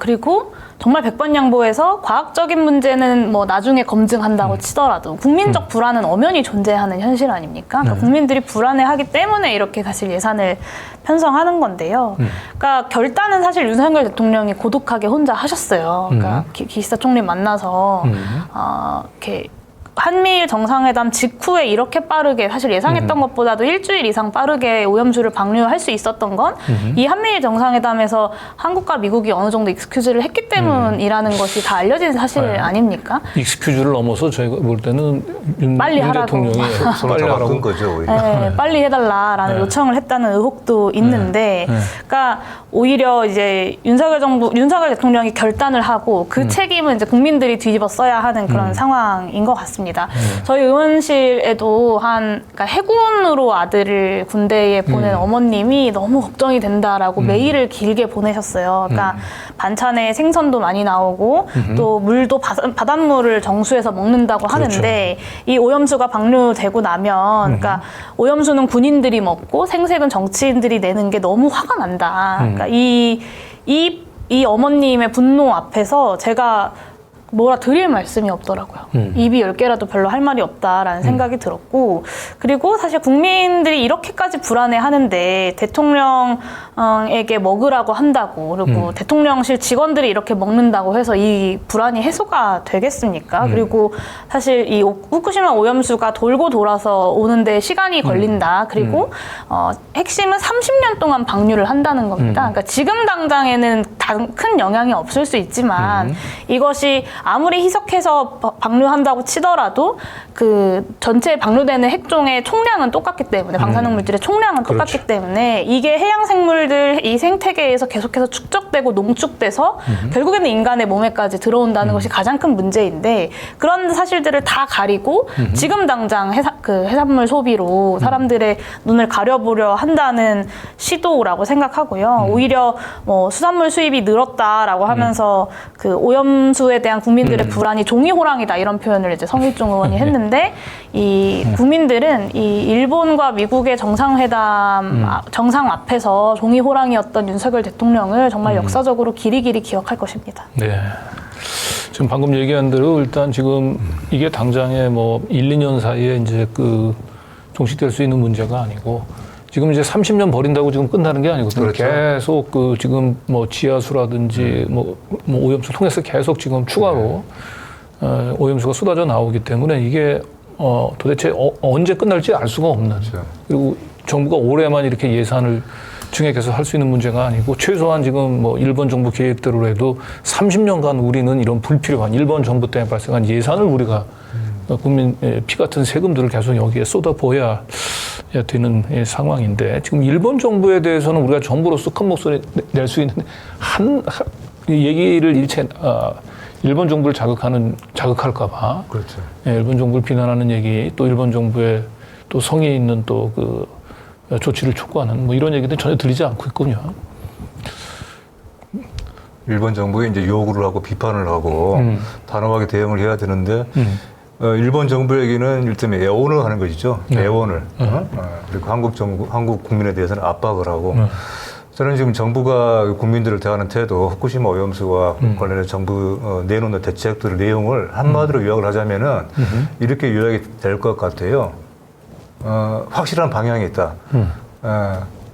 그리고 정말 백번양보해서 과학적인 문제는 뭐 나중에 검증한다고 치더라도 국민적 불안은 엄연히 존재하는 현실 아닙니까? 그러니까 국민들이 불안해하기 때문에 이렇게 사실 예산을 편성하는 건데요. 그러니까 결단은 사실 윤석열 대통령이 고독하게 혼자 하셨어요. 그러니까 기시다 총리 만나서 이렇게 한미일 정상회담 직후에 이렇게 빠르게 사실 예상했던 것보다도 일주일 이상 빠르게 오염수를 방류할 수 있었던 건 이 한미일 정상회담에서 한국과 미국이 어느 정도 익스큐즈를 했기 때문이라는 것이 다 알려진 사실 아닙니까? 익스큐즈를 넘어서 저희가 볼 때는 빨리 윤 하라고. 대통령이 손을 빨리 잡아끈 하라고. 거죠, 오히려. 네, 빨리 해달라라는 요청을 했다는 의혹도 있는데, 그러니까 오히려 이제 윤석열 대통령이 결단을 하고 그 책임은 이제 국민들이 뒤집어 써야 하는 그런 상황인 것 같습니다. 저희 의원실에도 그러니까 해군으로 아들을 군대에 보낸 어머님이 너무 걱정이 된다라고 메일을 길게 보내셨어요. 그러니까 반찬에 생선도 많이 나오고 또 물도 바닷물을 정수해서 먹는다고 하는데 이 오염수가 방류되고 나면 그러니까 오염수는 군인들이 먹고 생색은 정치인들이 내는 게 너무 화가 난다. 그러니까 이 어머님의 분노 앞에서 제가 뭐라 드릴 말씀이 없더라고요. 입이 10개라도 별로 할 말이 없다라는 생각이 들었고, 그리고 사실 국민들이 이렇게까지 불안해하는데 대통령에게 먹으라고 한다고, 그리고 대통령실 직원들이 이렇게 먹는다고 해서 이 불안이 해소가 되겠습니까? 그리고 사실 이 후쿠시마 오염수가 돌고 돌아서 오는데 시간이 걸린다. 그리고 핵심은 30년 동안 방류를 한다는 겁니다. 그러니까 지금 당장에는 큰 영향이 없을 수 있지만 이것이 아무리 희석해서 방류한다고 치더라도 그 전체 방류되는 핵종의 총량은 똑같기 때문에 방사능 물질의 총량은 똑같기 때문에 이게 해양 생물들 이 생태계에서 계속해서 축적되고 농축돼서 결국에는 인간의 몸에까지 들어온다는 것이 가장 큰 문제인데 그런 사실들을 다 가리고 지금 당장 해산물 소비로 사람들의 눈을 가려보려 한다는 시도라고 생각하고요. 오히려 뭐 수산물 수입이 늘었다라고 하면서 그 오염수에 대한 국민들의 불안이 종이호랑이다 이런 표현을 이제 성일종 의원이 했는데 이 국민들은 이 일본과 미국의 정상회담 정상 앞에서 종이호랑이였던 윤석열 대통령을 정말 역사적으로 길이길이 기억할 것입니다. 네. 지금 방금 얘기한 대로 일단 지금 이게 당장에 뭐 1, 2년 사이에 이제 그 종식될 수 있는 문제가 아니고 지금 이제 30년 버린다고 지금 끝나는 게 아니거든요. 그렇죠. 계속 그 지금 뭐 지하수라든지 뭐 오염수 통해서 계속 지금 추가로 오염수가 쏟아져 나오기 때문에 이게 도대체 언제 끝날지 알 수가 없는. 그렇죠. 그리고 정부가 올해만 이렇게 예산을 증액해서 할 수 있는 문제가 아니고 최소한 지금 뭐 일본 정부 계획대로 해도 30년간 우리는 이런 불필요한 일본 정부 때문에 발생한 예산을 우리가 국민 피 같은 세금들을 계속 여기에 쏟아부어야 되는 상황인데 지금 일본 정부에 대해서는 우리가 정부로서 큰 목소리 낼 수 있는 얘기를 일체 일본 정부를 자극할까봐 그렇죠. 일본 정부를 비난하는 얘기 또 일본 정부의 또 성의 있는 또 그 조치를 촉구하는 뭐 이런 얘기들 전혀 들리지 않고 있군요. 일본 정부에 이제 요구를 하고 비판을 하고 단호하게 대응을 해야 되는데 일본 정부에게는 일종의 애원을 하는 것이죠. 애원을. 그리고 한국 국민에 대해서는 압박을 하고. 저는 지금 정부가 국민들을 대하는 태도, 후쿠시마 오염수와 관련해서 정부 내놓는 대책들 내용을 한마디로 요약을 하자면은 이렇게 요약이 될 것 같아요. 확실한 방향이 있다.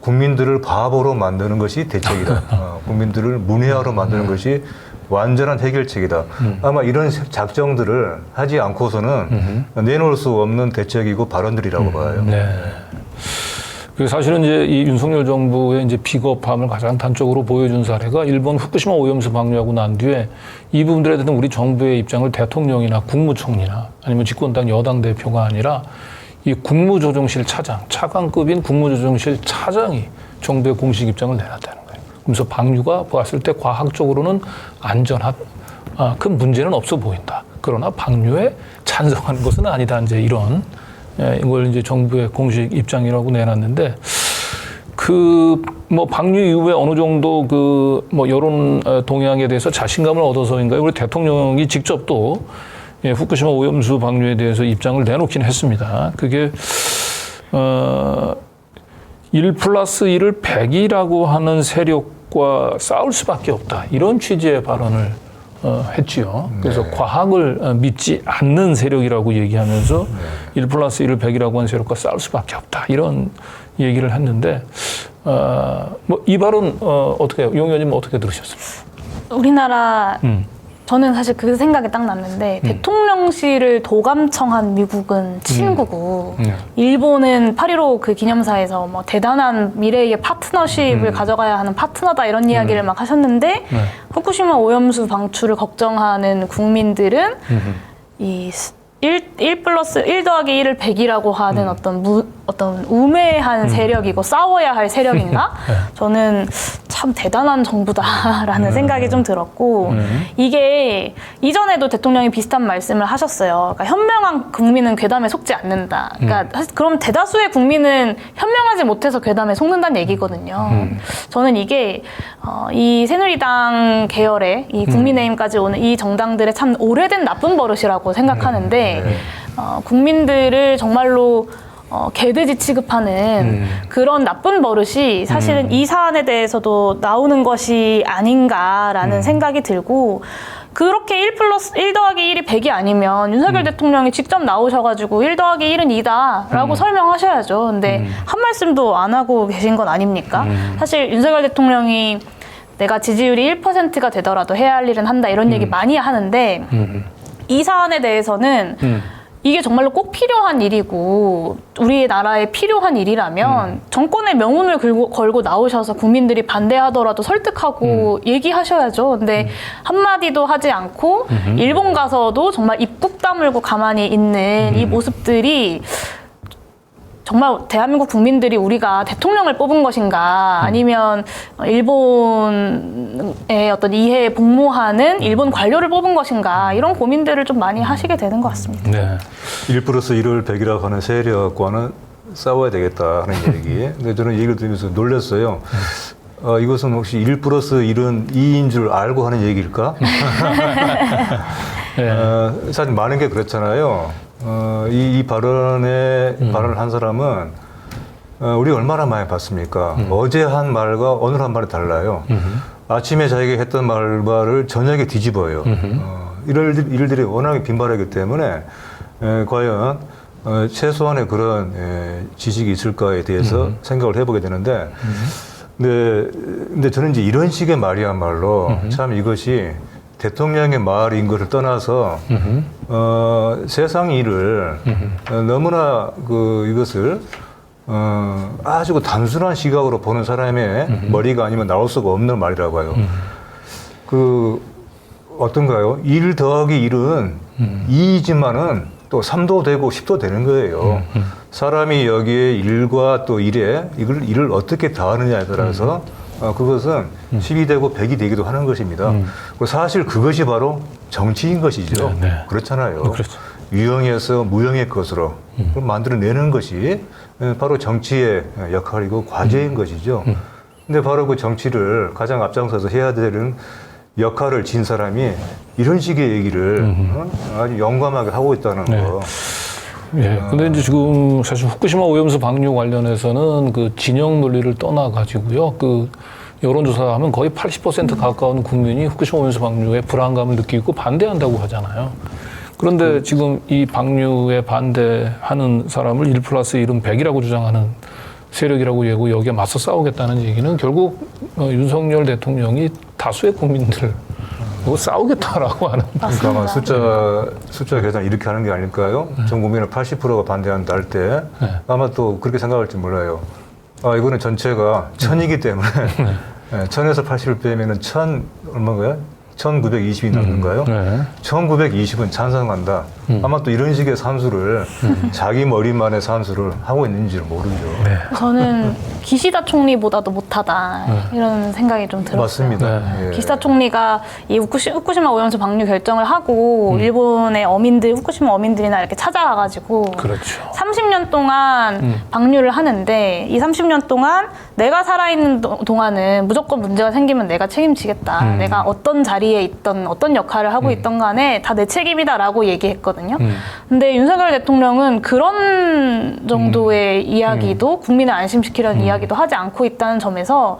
국민들을 바보로 만드는 것이 대책이다. 국민들을 문외화로 만드는 것이 완전한 해결책이다. 아마 이런 작정들을 하지 않고서는 내놓을 수 없는 대책이고 발언들이라고 봐요. 네. 그 사실은 이제 이 윤석열 정부의 이제 비겁함을 가장 단적으로 보여준 사례가 일본 후쿠시마 오염수 방류하고 난 뒤에 이 부분들에 대한 우리 정부의 입장을 대통령이나 국무총리나 아니면 집권당 여당 대표가 아니라 이 국무조정실 차장, 차관급인 국무조정실 차장이 정부의 공식 입장을 내놨다는 거예요. 그래서 방류가 봤을 때 과학적으로는 큰 문제는 없어 보인다. 그러나 방류에 찬성하는 것은 아니다. 이제 이런 이걸 이제 정부의 공식 입장이라고 내놨는데 뭐 방류 이후에 어느 정도 뭐 여론 동향에 대해서 자신감을 얻어서인가요? 우리 대통령이 직접 또 후쿠시마 오염수 방류에 대해서 입장을 내놓긴 했습니다. 그게 1+1을 100이라고 하는 세력과 싸울 수밖에 없다. 이런 취지의 발언을 했지요. 그래서 과학을 믿지 않는 세력이라고 얘기하면서 1+1을 100이라고 하는 세력과 싸울 수밖에 없다. 이런 얘기를 했는데 뭐 이 발언 어떻게 해요? 용 의원님 어떻게 들으셨습니까? 우리나라 저는 사실 그 생각이 딱 났는데 대통령실을 도감청한 미국은 친구고 일본은 8.15 그 기념사에서 뭐 대단한 미래의 파트너십을 가져가야 하는 파트너다 이런 이야기를 막 하셨는데 후쿠시마 오염수 방출을 걱정하는 국민들은 이 1+1 더하기 1을 100이라고 하는 어떤 우매한 세력이고 싸워야 할 세력인가? 저는 참 대단한 정부다라는 생각이 좀 들었고 이게 이전에도 대통령이 비슷한 말씀을 하셨어요. 그러니까 현명한 국민은 괴담에 속지 않는다. 그러니까 그럼 대다수의 국민은 현명하지 못해서 괴담에 속는다는 얘기거든요. 저는 이게 이 새누리당 계열의 이 국민의힘까지 오는 이 정당들의 참 오래된 나쁜 버릇이라고 생각하는데 국민들을 정말로 개돼지 취급하는 그런 나쁜 버릇이 사실은 이 사안에 대해서도 나오는 것이 아닌가라는 생각이 들고 그렇게 1 더하기 1이 100이 아니면 윤석열 대통령이 직접 나오셔가지고 1 더하기 1은 2다라고 설명하셔야죠. 근데 한 말씀도 안 하고 계신 건 아닙니까? 사실 윤석열 대통령이 내가 지지율이 1%가 되더라도 해야 할 일은 한다 이런 얘기 많이 하는데 이 사안에 대해서는 이게 정말로 꼭 필요한 일이고 우리 나라에 필요한 일이라면 정권의 명운을 걸고 나오셔서 국민들이 반대하더라도 설득하고 얘기하셔야죠. 근데 한마디도 하지 않고 일본 가서도 정말 입 꾹 다물고 가만히 있는 이 모습들이 정말 대한민국 국민들이 우리가 대통령을 뽑은 것인가 아니면 일본의 어떤 이해에 복무하는 일본 관료를 뽑은 것인가 이런 고민들을 좀 많이 하시게 되는 것 같습니다. 네. 1+1을 100이라고 하는 세력과는 싸워야 되겠다 하는 얘기. 근데 저는 얘기를 들으면서 놀랐어요. 이것은 혹시 1+1은 2인 줄 알고 하는 얘기일까? 네. 사실 많은 게 그렇잖아요. 이 발언을 한 사람은 우리 얼마나 많이 봤습니까? 어제 한 말과 오늘 한 말이 달라요. 아침에 자기가 했던 말을 저녁에 뒤집어요. 이런 일들이 워낙에 빈발하기 때문에 과연 최소한의 그런 지식이 있을까에 대해서 생각을 해보게 되는데 근데 저는 이제 이런 식의 말이야말로 참 이것이 대통령의 말인 것을 떠나서 세상 일을 너무나 이것을 아주 단순한 시각으로 보는 사람의 머리가 아니면 나올 수가 없는 말이라고 해요. 그 어떤가요? 1 더하기 1은 2이지만은 또 3도 되고 10도 되는 거예요. 사람이 여기에 1과 또 1에 이를 어떻게 더하느냐에 따라서 그것은 10이 되고 100이 되기도 하는 것입니다. 사실 그것이 바로 정치인 것이죠. 네, 네. 그렇잖아요. 그렇죠. 유형에서 무형의 것으로 만들어내는 것이 바로 정치의 역할이고 과제인 것이죠. 근데 바로 그 정치를 가장 앞장서서 해야 되는 역할을 진 사람이 이런 식의 얘기를 아주 용감하게 하고 있다는 네. 거. 예. 근데 이제 지금 사실 후쿠시마 오염수 방류 관련해서는 그 진영 논리를 떠나 가지고요. 그 여론조사하면 거의 80% 가까운 국민이 후쿠시마 오염수 방류에 불안감을 느끼고 반대한다고 하잖아요. 그런데 지금 이 방류에 반대하는 사람을 1+1은 100이라고 주장하는 세력이라고 얘기하고 여기에 맞서 싸우겠다는 얘기는 결국 윤석열 대통령이 다수의 국민들하고 싸우겠다라고 하는. 그러니까 아마 숫자 계산 이렇게 하는 게 아닐까요? 전 국민의 80%가 반대한다 할 때 아마 또 그렇게 생각할지 몰라요. 아, 이거는 전체가 1000이기 때문에 1000에서 80을 빼면은 1000 얼마인가요? 1920이 남는가요? 네. 1920은 찬성한다. 아마 또 이런 식의 산수를 자기 머리만의 산수를 하고 있는지를 모르죠. 네. 저는 기시다 총리보다도 못하다 이런 생각이 좀 들었어요. 맞습니다. 네. 예. 기시다 총리가 이 후쿠시마 오염수 방류 결정을 하고 일본의 후쿠시마 어민들이나 이렇게 찾아와가지고 그렇죠. 30년 동안 방류를 하는데 이 30년 동안 내가 살아있는 동안은 무조건 문제가 생기면 내가 책임지겠다. 내가 어떤 자리에 있던 어떤 역할을 하고 있던 간에 다 내 책임이다라고 얘기했거든요. 근데 윤석열 대통령은 그런 정도의 이야기도 국민을 안심시키려는 이야기도 하지 않고 있다는 점에서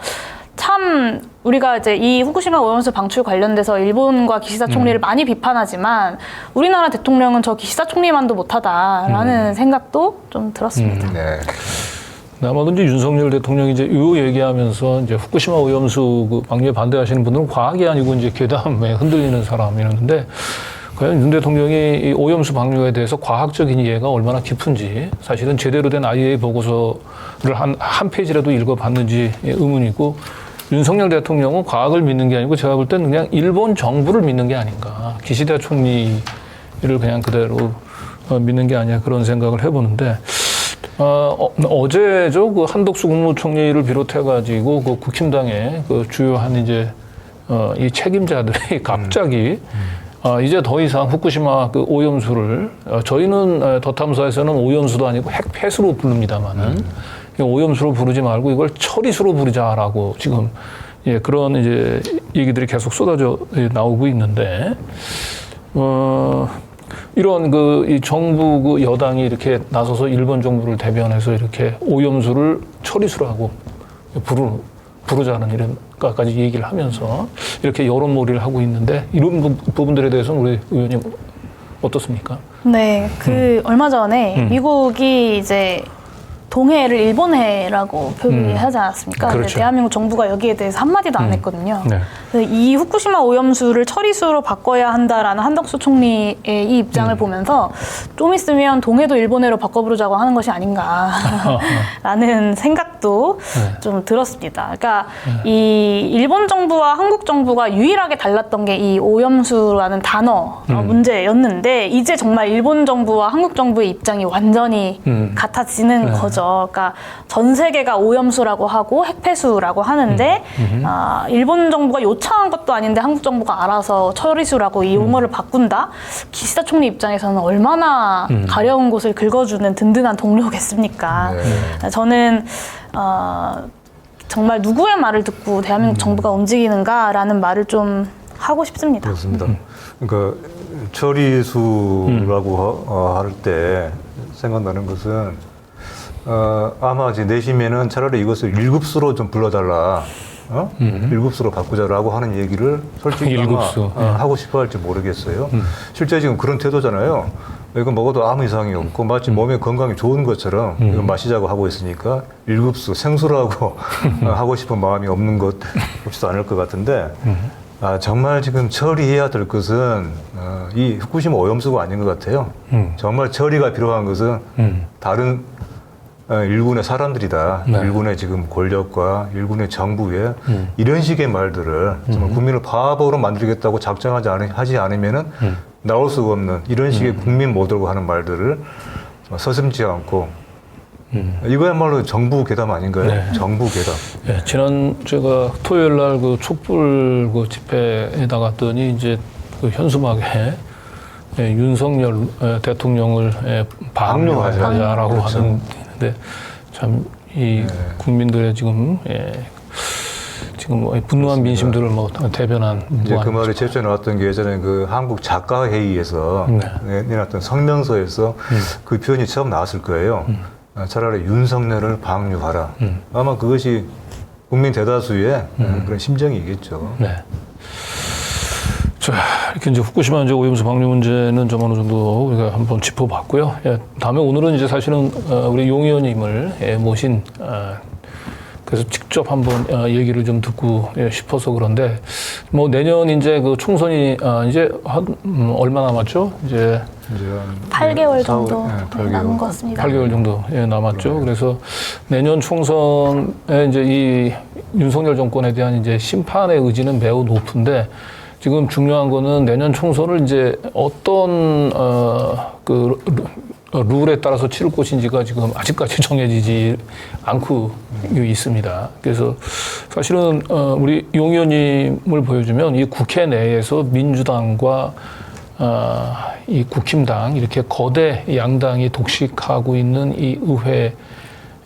참 우리가 이제 이 후쿠시마 오염수 방출 관련돼서 일본과 기시다 총리를 많이 비판하지만 우리나라 대통령은 저 기시다 총리만도 못하다라는 생각도 좀 들었습니다. 네. 아마도 이제 윤석열 대통령이 이제 요 얘기하면서 이제 후쿠시마 오염수 그 방류에 반대하시는 분들은 과학이 아니고 이제 괴담에 흔들리는 사람이었는데 과연 윤 대통령이 이 오염수 방류에 대해서 과학적인 이해가 얼마나 깊은지 사실은 제대로 된 IAEA 보고서를 한 페이지라도 읽어봤는지 의문이고 윤석열 대통령은 과학을 믿는 게 아니고 제가 볼 때는 그냥 일본 정부를 믿는 게 아닌가. 기시다 총리를 그냥 그대로 믿는 게 아니야 그런 생각을 해보는데 어제죠 그 한덕수 국무총리를 비롯해가지고 그 국힘당의 그 주요한 이제 이 책임자들이 갑자기 이제 더 이상 후쿠시마 그 오염수를 저희는 더 탐사에서는 오염수도 아니고 핵폐수로 부릅니다만은 오염수로 부르지 말고 이걸 처리수로 부르자라고 지금 예, 그런 이제 얘기들이 계속 쏟아져 나오고 있는데 이런 그 이 정부 그 여당이 이렇게 나서서 일본 정부를 대변해서 이렇게 오염수를 처리수라고 부르자는 이런 까지 얘기를 하면서 이렇게 여론몰이를 하고 있는데 이런 부분들에 대해서는 우리 의원님 어떻습니까? 네, 얼마 전에 미국이 이제 동해를 일본해라고 표기하지 않았습니까? 그렇죠. 근데 대한민국 정부가 여기에 대해서 한마디도 안 했거든요. 네. 그래서 이 후쿠시마 오염수를 처리수로 바꿔야 한다라는 한덕수 총리의 이 입장을 보면서 좀 있으면 동해도 일본해로 바꿔 부르자고 하는 것이 아닌가라는 생각도 좀 들었습니다. 그러니까 이 일본 정부와 한국 정부가 유일하게 달랐던 게 이 오염수라는 단어 문제였는데 이제 정말 일본 정부와 한국 정부의 입장이 완전히 같아지는 거죠. 그러니까 전 세계가 오염수라고 하고 핵폐수라고 하는데 일본 정부가 요청한 것도 아닌데 한국 정부가 알아서 처리수라고 이 용어를 바꾼다? 기시다 총리 입장에서는 얼마나 가려운 곳을 긁어주는 든든한 동료겠습니까? 네. 저는 정말 누구의 말을 듣고 대한민국 정부가 움직이는가라는 말을 좀 하고 싶습니다. 그렇습니다. 그러니까 처리수라고 할 때 생각나는 것은 아마 이제 내심에는 차라리 이것을 1급수로 좀 불러달라. 1급수로 바꾸자라고 하는 얘기를 솔직히 아마 1급수. 하고 싶어 할지 모르겠어요. 실제 지금 그런 태도잖아요. 이거 먹어도 아무 이상이 없고 마치 몸에 건강이 좋은 것처럼 이거 마시자고 하고 있으니까 1급수 생수라고 하고 싶은 마음이 없는 것 없지도 않을 것 같은데 정말 지금 처리해야 될 것은 이 후쿠시마 오염수가 아닌 것 같아요. 정말 처리가 필요한 것은 다른 일군의 사람들이다. 네. 일군의 지금 권력과 일군의 정부에 이런 식의 말들을 정말 국민을 바보로 만들겠다고 하지 않으면은 나올 수가 없는 이런 식의 국민 모독을 하는 말들을 서슴지 않고 이거야말로 정부 괴담 아닌가요? 네. 정부 괴담. 예, 지난 제가 토요일 날 그 촛불 그 집회에 나갔더니 이제 그 현수막에 윤석열 대통령을 방류하자라고 그렇죠. 하는데 참 이 국민들의 지금 지금 뭐 분노한 민심들을 뭐 대변한 이제 그 말이 최초에 나왔던 게 예전에 그 한국 작가 회의에서 내놨던 성명서에서 그 표현이 처음 나왔을 거예요. 차라리 윤석열을 방류하라. 아마 그것이 국민 대다수의 그런 심정이겠죠. 네. 자, 이렇게 이제 후쿠시마 이제 오염수 방류 문제는 좀 어느 정도 우리가 한번 짚어봤고요. 예, 다음에 오늘은 이제 사실은 우리 용 의원님을 모신 그래서 직접 한번 얘기를 좀 듣고 싶어서 그런데 뭐 내년 이제 그 총선이 이제 한 얼마 남았죠? 이제 8개월 정도 8개월. 남은 것 같습니다. 8개월 정도 남았죠. 그래서 내년 총선에 이제 이 윤석열 정권에 대한 이제 심판의 의지는 매우 높은데 지금 중요한 거는 내년 총선을 이제 어떤 그 룰에 따라서 치를 것인지가 지금 아직까지 정해지지 않고 있습니다. 그래서 사실은 우리 용 의원님을 보여주면 이 국회 내에서 민주당과 이 국힘당 이렇게 거대 양당이 독식하고 있는 이 의회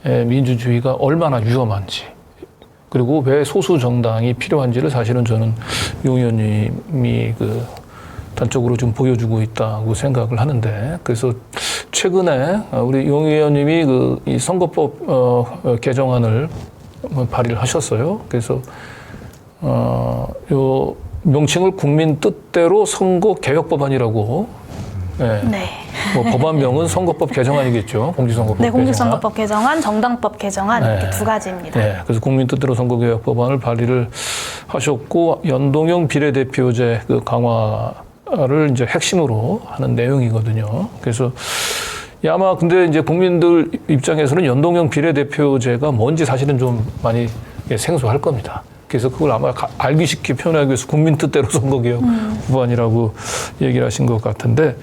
민주주의가 얼마나 위험한지 그리고 왜 소수 정당이 필요한지를 사실은 저는 용 의원님이 그 단적으로 좀 보여주고 있다고 생각을 하는데 그래서 최근에 우리 용 의원님이 그 이 선거법 개정안을 발의를 하셨어요. 그래서 요 명칭을 국민 뜻대로 선거 개혁법안이라고. 네. 네. 뭐 법안명은 선거법 개정안이겠죠. 공직선거법. 네, 공직선거법 개정안, 정당법 개정안 이렇게 두 가지입니다. 네, 그래서 국민 뜻대로 선거개혁법안을 발의를 하셨고 연동형 비례대표제 그 강화를 이제 핵심으로 하는 내용이거든요. 그래서 아마 근데 이제 국민들 입장에서는 연동형 비례대표제가 뭔지 사실은 좀 많이 생소할 겁니다. 그래서 그걸 아마 알기 쉽게 표현하기 위해서 국민 뜻대로 선거개혁 법안이라고 얘기를 하신 것 같은데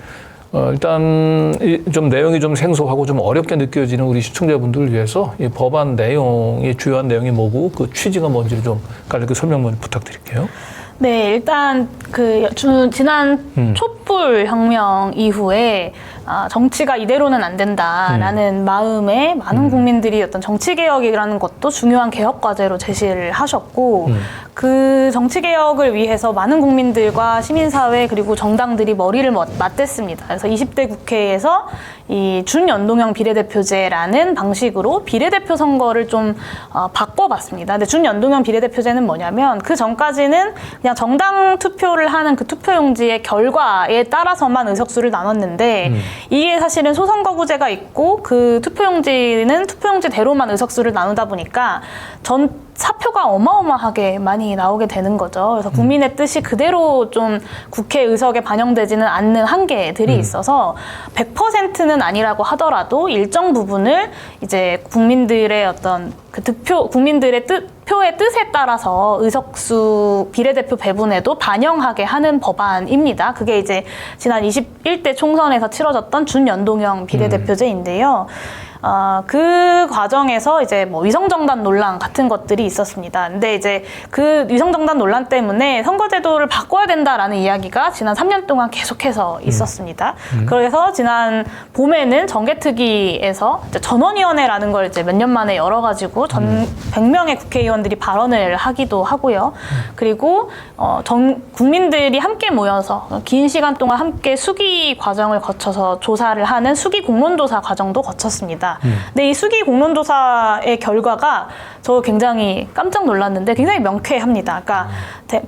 일단 좀 내용이 좀 생소하고 좀 어렵게 느껴지는 우리 시청자분들을 위해서 이 법안 내용의 주요한 내용이 뭐고 그 취지가 뭔지를 좀 간략히 설명을 부탁드릴게요. 네, 일단 지난 촛불 혁명 이후에 정치가 이대로는 안 된다라는 마음에 많은 국민들이 어떤 정치 개혁이라는 것도 중요한 개혁 과제로 제시를 하셨고 그 정치 개혁을 위해서 많은 국민들과 시민사회 그리고 정당들이 머리를 맞댔습니다. 그래서 20대 국회에서 이 준연동형 비례대표제라는 방식으로 비례대표 선거를 좀 바꿔봤습니다. 근데 준연동형 비례대표제는 뭐냐면 그 전까지는 그냥 정당 투표를 하는 그 투표용지의 결과에 따라서만 의석수를 나눴는데 이게 사실은 소선거구제가 있고 그 투표용지는 투표용지대로만 의석수를 나누다 보니까 사표가 어마어마하게 많이 나오게 되는 거죠. 그래서 국민의 뜻이 그대로 좀 국회 의석에 반영되지는 않는 한계들이 있어서 100%는 아니라고 하더라도 일정 부분을 이제 국민들의 어떤 그 국민들의 표의 뜻에 따라서 의석수 비례대표 배분에도 반영하게 하는 법안입니다. 그게 이제 지난 21대 총선에서 치러졌던 준연동형 비례대표제인데요. 그 과정에서 이제 뭐 위성정당 논란 같은 것들이 있었습니다. 근데 이제 그 위성정당 논란 때문에 선거제도를 바꿔야 된다라는 이야기가 지난 3년 동안 계속해서 있었습니다. 그래서 지난 봄에는 정개특위에서 이제 전원위원회라는 걸 이제 몇 년 만에 열어가지고 100명의 국회의원들이 발언을 하기도 하고요. 그리고 국민들이 함께 모여서 긴 시간 동안 함께 수기 과정을 거쳐서 조사를 하는 수기 공론조사 과정도 거쳤습니다. 근데 이 수기 공론조사의 결과가 저 굉장히 깜짝 놀랐는데 굉장히 명쾌합니다. 그러니까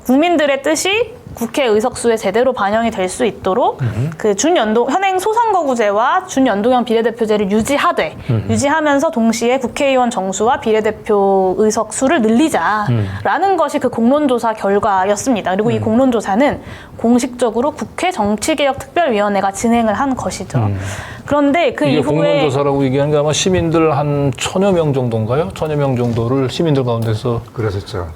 국민들의 뜻이 국회 의석수에 제대로 반영이 될 수 있도록 그 현행 소선거구제와 준연동형 비례대표제를 유지하면서 동시에 국회의원 정수와 비례대표 의석수를 늘리자라는 것이 그 공론조사 결과였습니다. 그리고 이 공론조사는 공식적으로 국회 정치개혁특별위원회가 진행을 한 것이죠. 그런데 그 이게 이후에 공론조사라고 얘기하는 게 아마 시민들 한 1000여 명 정도인가요? 1000여 명 정도를 시민들 가운데서 그랬었죠.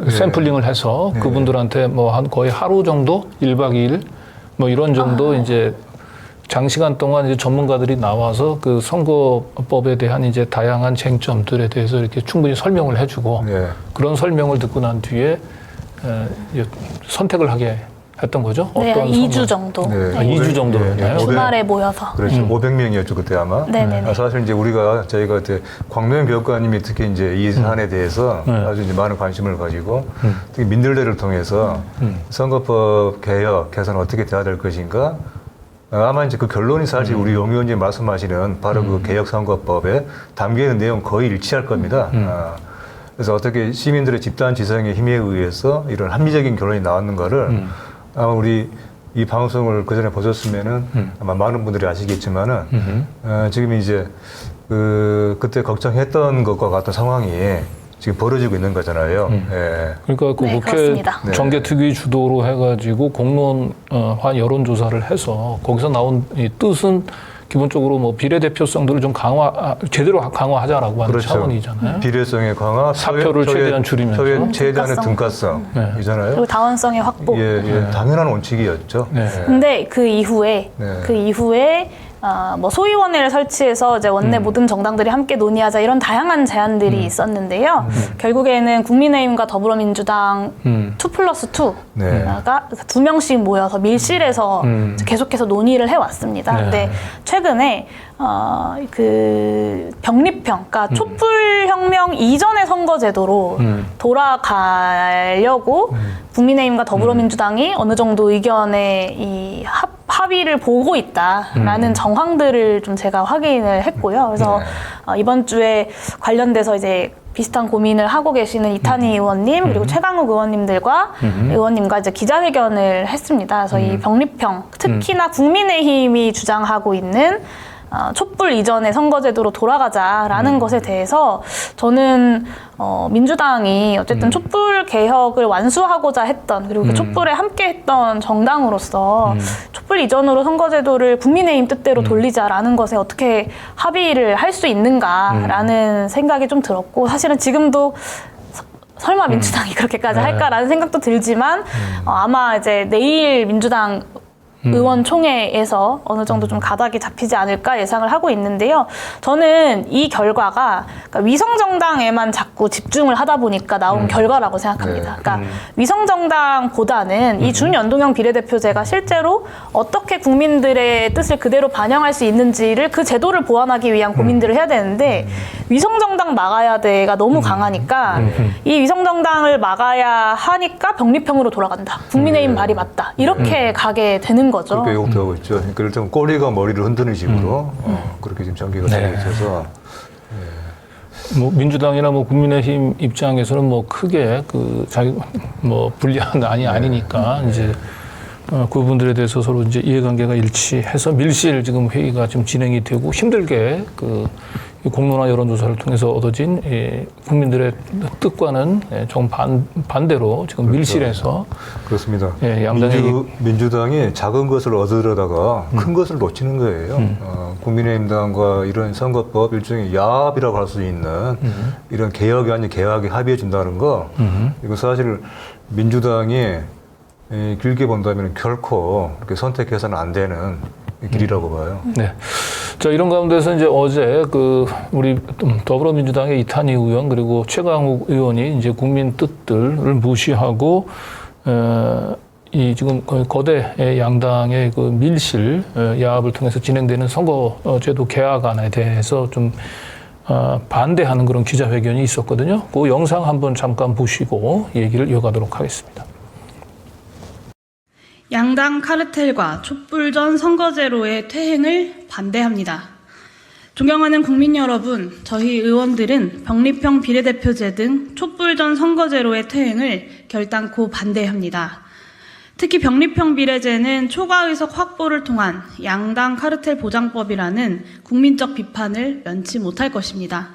샘플링을 해서 그분들한테 뭐 한 거의 하루 정도, 1박 2일 뭐 이런 정도 이제 장시간 동안 이제 전문가들이 나와서 그 선거법에 대한 이제 다양한 쟁점들에 대해서 이렇게 충분히 설명을 해주고 그런 설명을 듣고 난 뒤에 선택을 하게 했던 거죠. 네, 어떤 2주 정도. 네. 2주 정도였나요? 주말에 모여서. 그렇죠. 500명이었죠 그때 아마. 네네네. 사실 이제 저희가 그때 광노현 교육관님이 특히 이제 이 사안에 대해서 아주 이제 많은 관심을 가지고 특히 민들레를 통해서 선거법 개혁 개선 어떻게 돼야 될 것인가. 아마 이제 그 결론이 사실 우리 용 의원님 말씀하시는 바로 그 개혁 선거법에 담겨 있는 내용 거의 일치할 겁니다. 그래서 어떻게 시민들의 집단 지성의 힘에 의해서 이런 합리적인 결론이 나왔는가를 아마 우리 이 방송을 그 전에 보셨으면은 아마 많은 분들이 아시겠지만은 지금 이제 그때 걱정했던 것과 같은 상황이 지금 벌어지고 있는 거잖아요. 예. 그러니까 그 네, 국회 그렇습니다. 정개특위 주도로 해가지고 공론화 여론조사를 해서 거기서 나온 이 뜻은 기본적으로 뭐 비례대표성들을 좀 제대로 강화하자라고 하는 차원이잖아요. 비례성의 강화, 사표를 최대한 줄이면서 최대한의 등가성이잖아요. 그리고 다원성의 확보. 당연한 원칙이었죠. 근데 그 이후에 뭐 소위원회를 설치해서 이제 원내 모든 정당들이 함께 논의하자 이런 다양한 제안들이 있었는데요. 결국에는 국민의힘과 더불어민주당 2+2가 2명씩 모여서 밀실에서 계속해서 논의를 해왔습니다. 근데 최근에 그 병립형, 그러니까 촛불혁명 이전의 선거제도로 돌아가려고 국민의힘과 더불어민주당이 어느 정도 의견의 이 합의를 보고 있다라는 정황들을 좀 제가 확인을 했고요. 그래서 이번 주에 관련돼서 이제 비슷한 고민을 하고 계시는 이탄희 의원님 그리고 최강욱 의원님과 이제 기자회견을 했습니다. 그래서 이 병립형, 특히나 국민의힘이 주장하고 있는 촛불 이전의 선거제도로 돌아가자라는 것에 대해서 저는 민주당이 어쨌든 촛불 개혁을 완수하고자 했던 그리고 그 촛불에 함께했던 정당으로서 촛불 이전으로 선거제도를 국민의힘 뜻대로 돌리자라는 것에 어떻게 합의를 할 수 있는가라는 생각이 좀 들었고 사실은 지금도 설마 민주당이 그렇게까지 할까라는 생각도 들지만 아마 이제 내일 민주당 의원총회에서 어느 정도 좀 가닥이 잡히지 않을까 예상을 하고 있는데요. 저는 이 결과가 그러니까 위성정당에만 자꾸 집중을 하다 보니까 나온 결과라고 생각합니다. 그러니까 위성정당보다는 이 준연동형 비례대표제가 실제로 어떻게 국민들의 뜻을 그대로 반영할 수 있는지를 그 제도를 보완하기 위한 고민들을 해야 되는데 위성정당 막아야 돼가 너무 강하니까 이 위성정당을 막아야 하니까 병립형으로 돌아간다. 국민의힘 말이 맞다. 이렇게 가게 되는 거죠. 그렇게 욕도하고 있죠. 그러니까 일단 꼬리가 머리를 흔드는 식으로 그렇게 지금 전개가 되고 있어서 뭐 민주당이나 뭐 국민의힘 입장에서는 뭐 크게 그 자기 뭐 불리한 안이 아니니까 이제 그 부분들에 대해서 서로 이제 이해관계가 일치해서 밀실 지금 회의가 지금 진행이 되고 힘들게 그 공론화 여론조사를 통해서 얻어진 국민들의 뜻과는 좀 반대로 지금 밀실에서 그렇습니다. 양당이 민주당이 작은 것을 얻으려다가 큰 것을 놓치는 거예요. 국민의힘당과 이런 선거법 일종의 야합이라고 할 수 있는 이런 개혁이 아닌 개혁에 합의해 준다는 거 이거 사실 민주당이 길게 본다면 결코 그렇게 선택해서는 안 되는 길이라고 봐요. 네. 자, 이런 가운데서 이제 어제 그 우리 더불어민주당의 이탄희 의원 그리고 최강욱 의원이 이제 국민 뜻들을 무시하고 이 지금 거대 양당의 그 밀실 야합을 통해서 진행되는 선거제도 개혁안에 대해서 좀 반대하는 그런 기자회견이 있었거든요. 그 영상 한번 잠깐 보시고 얘기를 이어가도록 하겠습니다. 양당 카르텔과 촛불 전 선거제로의 퇴행을 반대합니다. 존경하는 국민 여러분, 저희 의원들은 병립형 비례대표제 등 촛불 전 선거제로의 퇴행을 결단코 반대합니다. 특히 병립형 비례제는 초과 의석 확보를 통한 양당 카르텔 보장법이라는 국민적 비판을 면치 못할 것입니다.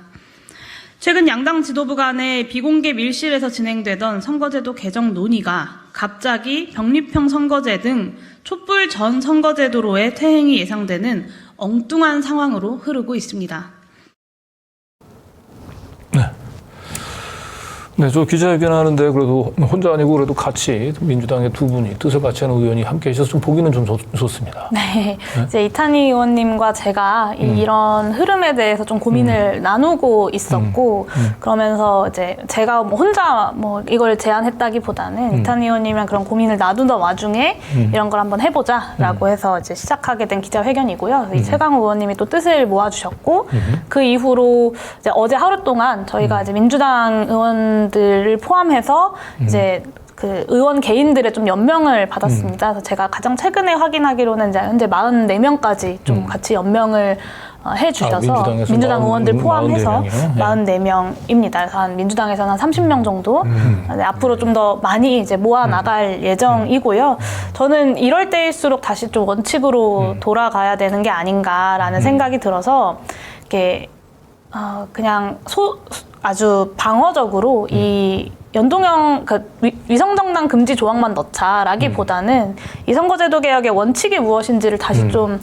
최근 양당 지도부 간의 비공개 밀실에서 진행되던 선거제도 개정 논의가 갑자기 병립형 선거제 등 촛불 전 선거제도로의 퇴행이 예상되는 엉뚱한 상황으로 흐르고 있습니다. 네, 저 기자회견 하는데 그래도 혼자 아니고 그래도 같이 민주당의 두 분이 뜻을 같이 하는 의원이 함께 계셔서 좀 보기는 좀 좋습니다. 네, 이제 이탄희 의원님과 제가 이런 흐름에 대해서 좀 고민을 나누고 있었고 그러면서 이제 제가 뭐 혼자 뭐 이걸 제안했다기보다는 이탄희 의원님이랑 그런 고민을 나누던 와중에 이런 걸 한번 해보자라고 해서 이제 시작하게 된 기자회견이고요. 이 최강욱 의원님이 또 뜻을 모아주셨고 그 이후로 이제 어제 하루 동안 저희가 이제 민주당 의원들을 포함해서 이제 그 의원 개인들의 좀 연명을 받았습니다. 그래서 제가 가장 최근에 확인하기로는 이제 현재 44명까지 좀 같이 연명을 해주셔서 민주당 의원들 포함해서 44명입니다. 그래서 한 민주당에서는 한 30명 정도 네, 앞으로 좀 더 많이 이제 모아 나갈 예정이고요. 저는 이럴 때일수록 다시 좀 원칙으로 돌아가야 되는 게 아닌가라는 생각이 들어서 이렇게 그냥 아주 방어적으로 이 연동형 위성정당 금지 조항만 넣자라기보다는 이 선거제도 개혁의 원칙이 무엇인지를 다시 좀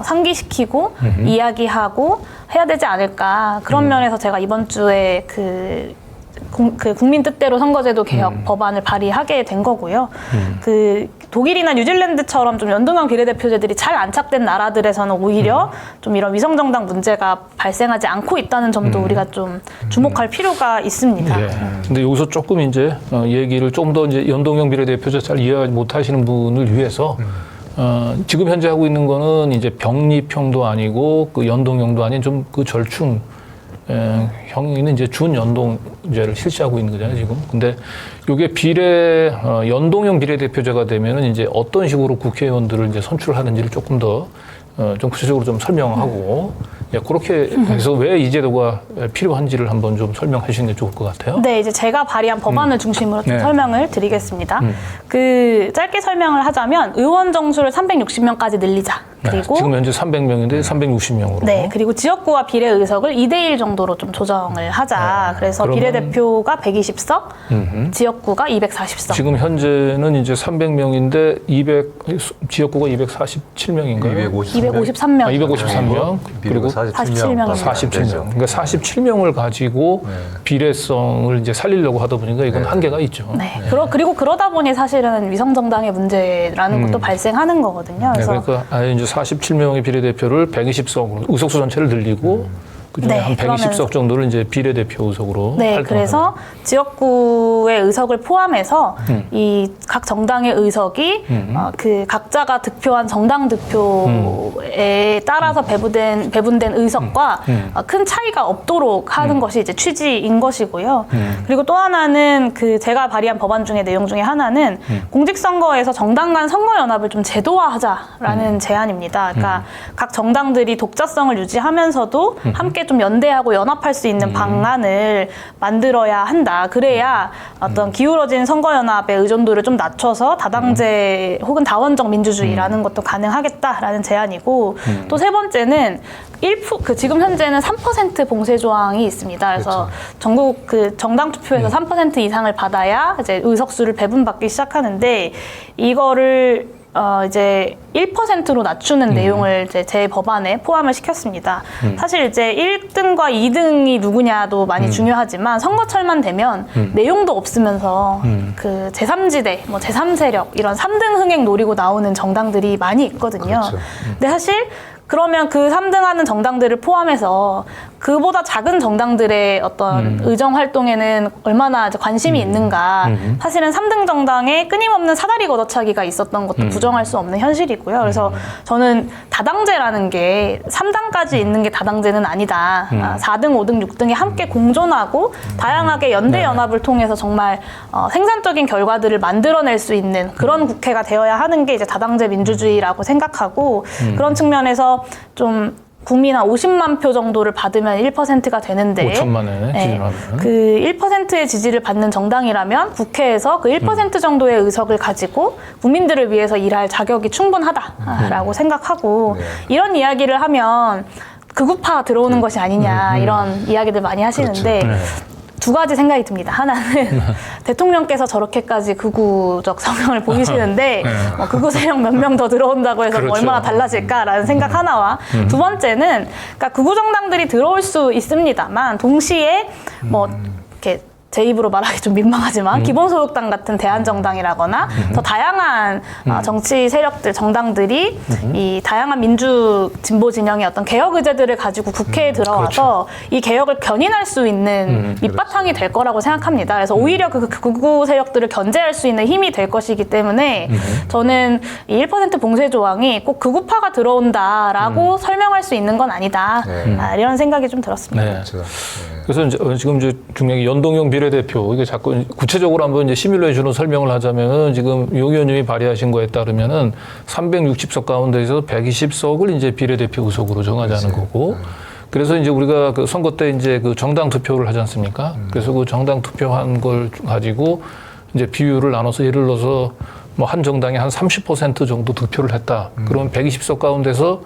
상기시키고 이야기하고 해야 되지 않을까. 그런 면에서 제가 이번 주에 그 국민 뜻대로 선거제도 개혁 법안을 발의하게 된 거고요. 그 독일이나 뉴질랜드처럼 좀 연동형 비례대표제들이 잘 안착된 나라들에서는 오히려 좀 이런 위성정당 문제가 발생하지 않고 있다는 점도 우리가 좀 주목할 필요가 있습니다. 예. 근데 여기서 조금 이제 얘기를 좀 더 이제 연동형 비례대표제 잘 이해 못하시는 분을 위해서 지금 현재 하고 있는 거는 이제 병립형도 아니고 그 연동형도 아닌 좀 그 절충 형이는 이제 준연동제를 실시하고 있는 거잖아요, 지금. 근데 이게 연동형 비례대표제가 되면은 이제 어떤 식으로 국회의원들을 이제 선출하는지를 조금 더 좀 구체적으로 좀 설명하고 그렇게 해서 왜 이 제도가 필요한지를 한번 좀 설명해 주시는 게 좋을 것 같아요. 네, 이제 제가 발의한 법안을 중심으로 좀 설명을 드리겠습니다. 그 짧게 설명을 하자면 의원 정수를 360명까지 늘리자. 그리고 지금 현재 300명인데 360명으로. 네, 그리고 지역구와 비례 의석을 2대1 정도로 좀 조정을 하자. 그래서 비례대표가 120석, 지역구가 240석. 지금 현재는 이제 300명인데 지역구가 247명인가요? 253명. 253명. 그리고 47명. 47명. 그러니까 47명을 가지고 비례성을 이제 살리려고 하다 보니까 이건 한계가 있죠. 네. 그리고 그러다 보니 사실은 위성정당의 문제라는 것도 발생하는 거거든요. 그래서 그러니까 이제 47명의 비례대표를 120석으로 의석수 전체를 늘리고 그중에 한 120석 정도를 이제 비례대표 의석으로 그래서 지역구의 의석을 포함해서 이 각 정당의 의석이 그 각자가 득표한 정당 득표에 따라서 배분된 의석과 큰 차이가 없도록 하는 것이 이제 취지인 것이고요. 그리고 또 하나는 그 제가 발의한 법안 중에 내용 중에 하나는 공직선거에서 정당 간 선거연합을 좀 제도화하자라는 제안입니다. 그러니까 각 정당들이 독자성을 유지하면서도 함께 좀 연대하고 연합할 수 있는 방안을 만들어야 한다. 그래야 어떤 기울어진 선거연합의 의존도를 좀 낮춰서 다당제 혹은 다원적 민주주의라는 것도 가능하겠다라는 제안이고 또 세 번째는 지금 현재는 3% 봉쇄 조항이 있습니다. 그래서 전국 그 정당 투표에서 3% 이상을 받아야 이제 의석수를 배분받기 시작하는데 이거를 이제 1%로 낮추는 내용을 이제 제 법안에 포함을 시켰습니다. 사실 이제 1등과 2등이 누구냐도 많이 중요하지만 선거철만 되면 내용도 없으면서 그 제3지대, 뭐 제3세력 이런 3등 흥행 노리고 나오는 정당들이 많이 있거든요. 그렇죠. 근데 사실 그러면 그 3등 하는 정당들을 포함해서 그보다 작은 정당들의 어떤 의정 활동에는 얼마나 이제 관심이 있는가. 사실은 3등 정당에 끊임없는 사다리 걷어차기가 있었던 것도 부정할 수 없는 현실이고요. 그래서 저는 다당제라는 게 3당까지 있는 게 다당제는 아니다. 4등, 5등, 6등이 함께 공존하고 다양하게 연대 연합을 통해서 정말 생산적인 결과들을 만들어낼 수 있는 그런 국회가 되어야 하는 게 이제 다당제 민주주의라고 생각하고 그런 측면에서 좀 국민 한 50만 표 정도를 받으면 1%가 되는데 5천만에 기준하면 그 1%의 지지를 받는 정당이라면 국회에서 그 1% 정도의 의석을 가지고 국민들을 위해서 일할 자격이 충분하다라고 생각하고 이런 이야기를 하면 극우파가 들어오는 것이 아니냐 이런 이야기들 많이 하시는데 그렇죠. 두 가지 생각이 듭니다. 하나는 대통령께서 저렇게까지 극우적 성향을 보이시는데 극우 세력 몇 명 더 들어온다고 해서 그렇죠. 얼마나 달라질까라는 생각 하나와 두 번째는 그러니까 극우 정당들이 들어올 수 있습니다만 동시에 뭐 이렇게 제 입으로 말하기 좀 민망하지만 기본소득당 같은 대안정당이라거나 더 다양한 정치 세력들, 정당들이 이 다양한 민주 진보 진영의 어떤 개혁 의제들을 가지고 국회에 들어와서 이 개혁을 견인할 수 있는 밑바탕이 될 거라고 생각합니다. 그래서 오히려 그 극우 세력들을 견제할 수 있는 힘이 될 것이기 때문에 저는 이 1% 봉쇄 조항이 꼭 극우파가 들어온다라고 설명할 수 있는 건 아니다. 이런 생각이 좀 들었습니다. 네. 그렇죠. 그래서 이제 지금 이제 중요한 연동형 비례대표 이게 자꾸 구체적으로 한번 이제 시뮬레이션으로 설명을 하자면은 지금 용 의원님이 발의하신 거에 따르면은 360석 가운데에서 120석을 이제 비례대표 의석으로 정하자는 거고. 그래서 이제 우리가 그 선거 때 이제 그 정당 투표를 하지 않습니까? 그래서 그 정당 투표한 걸 가지고 이제 비율을 나눠서 예를 들어서 뭐 한 정당이 한 30% 정도 득표를 했다. 그러면 120석 가운데서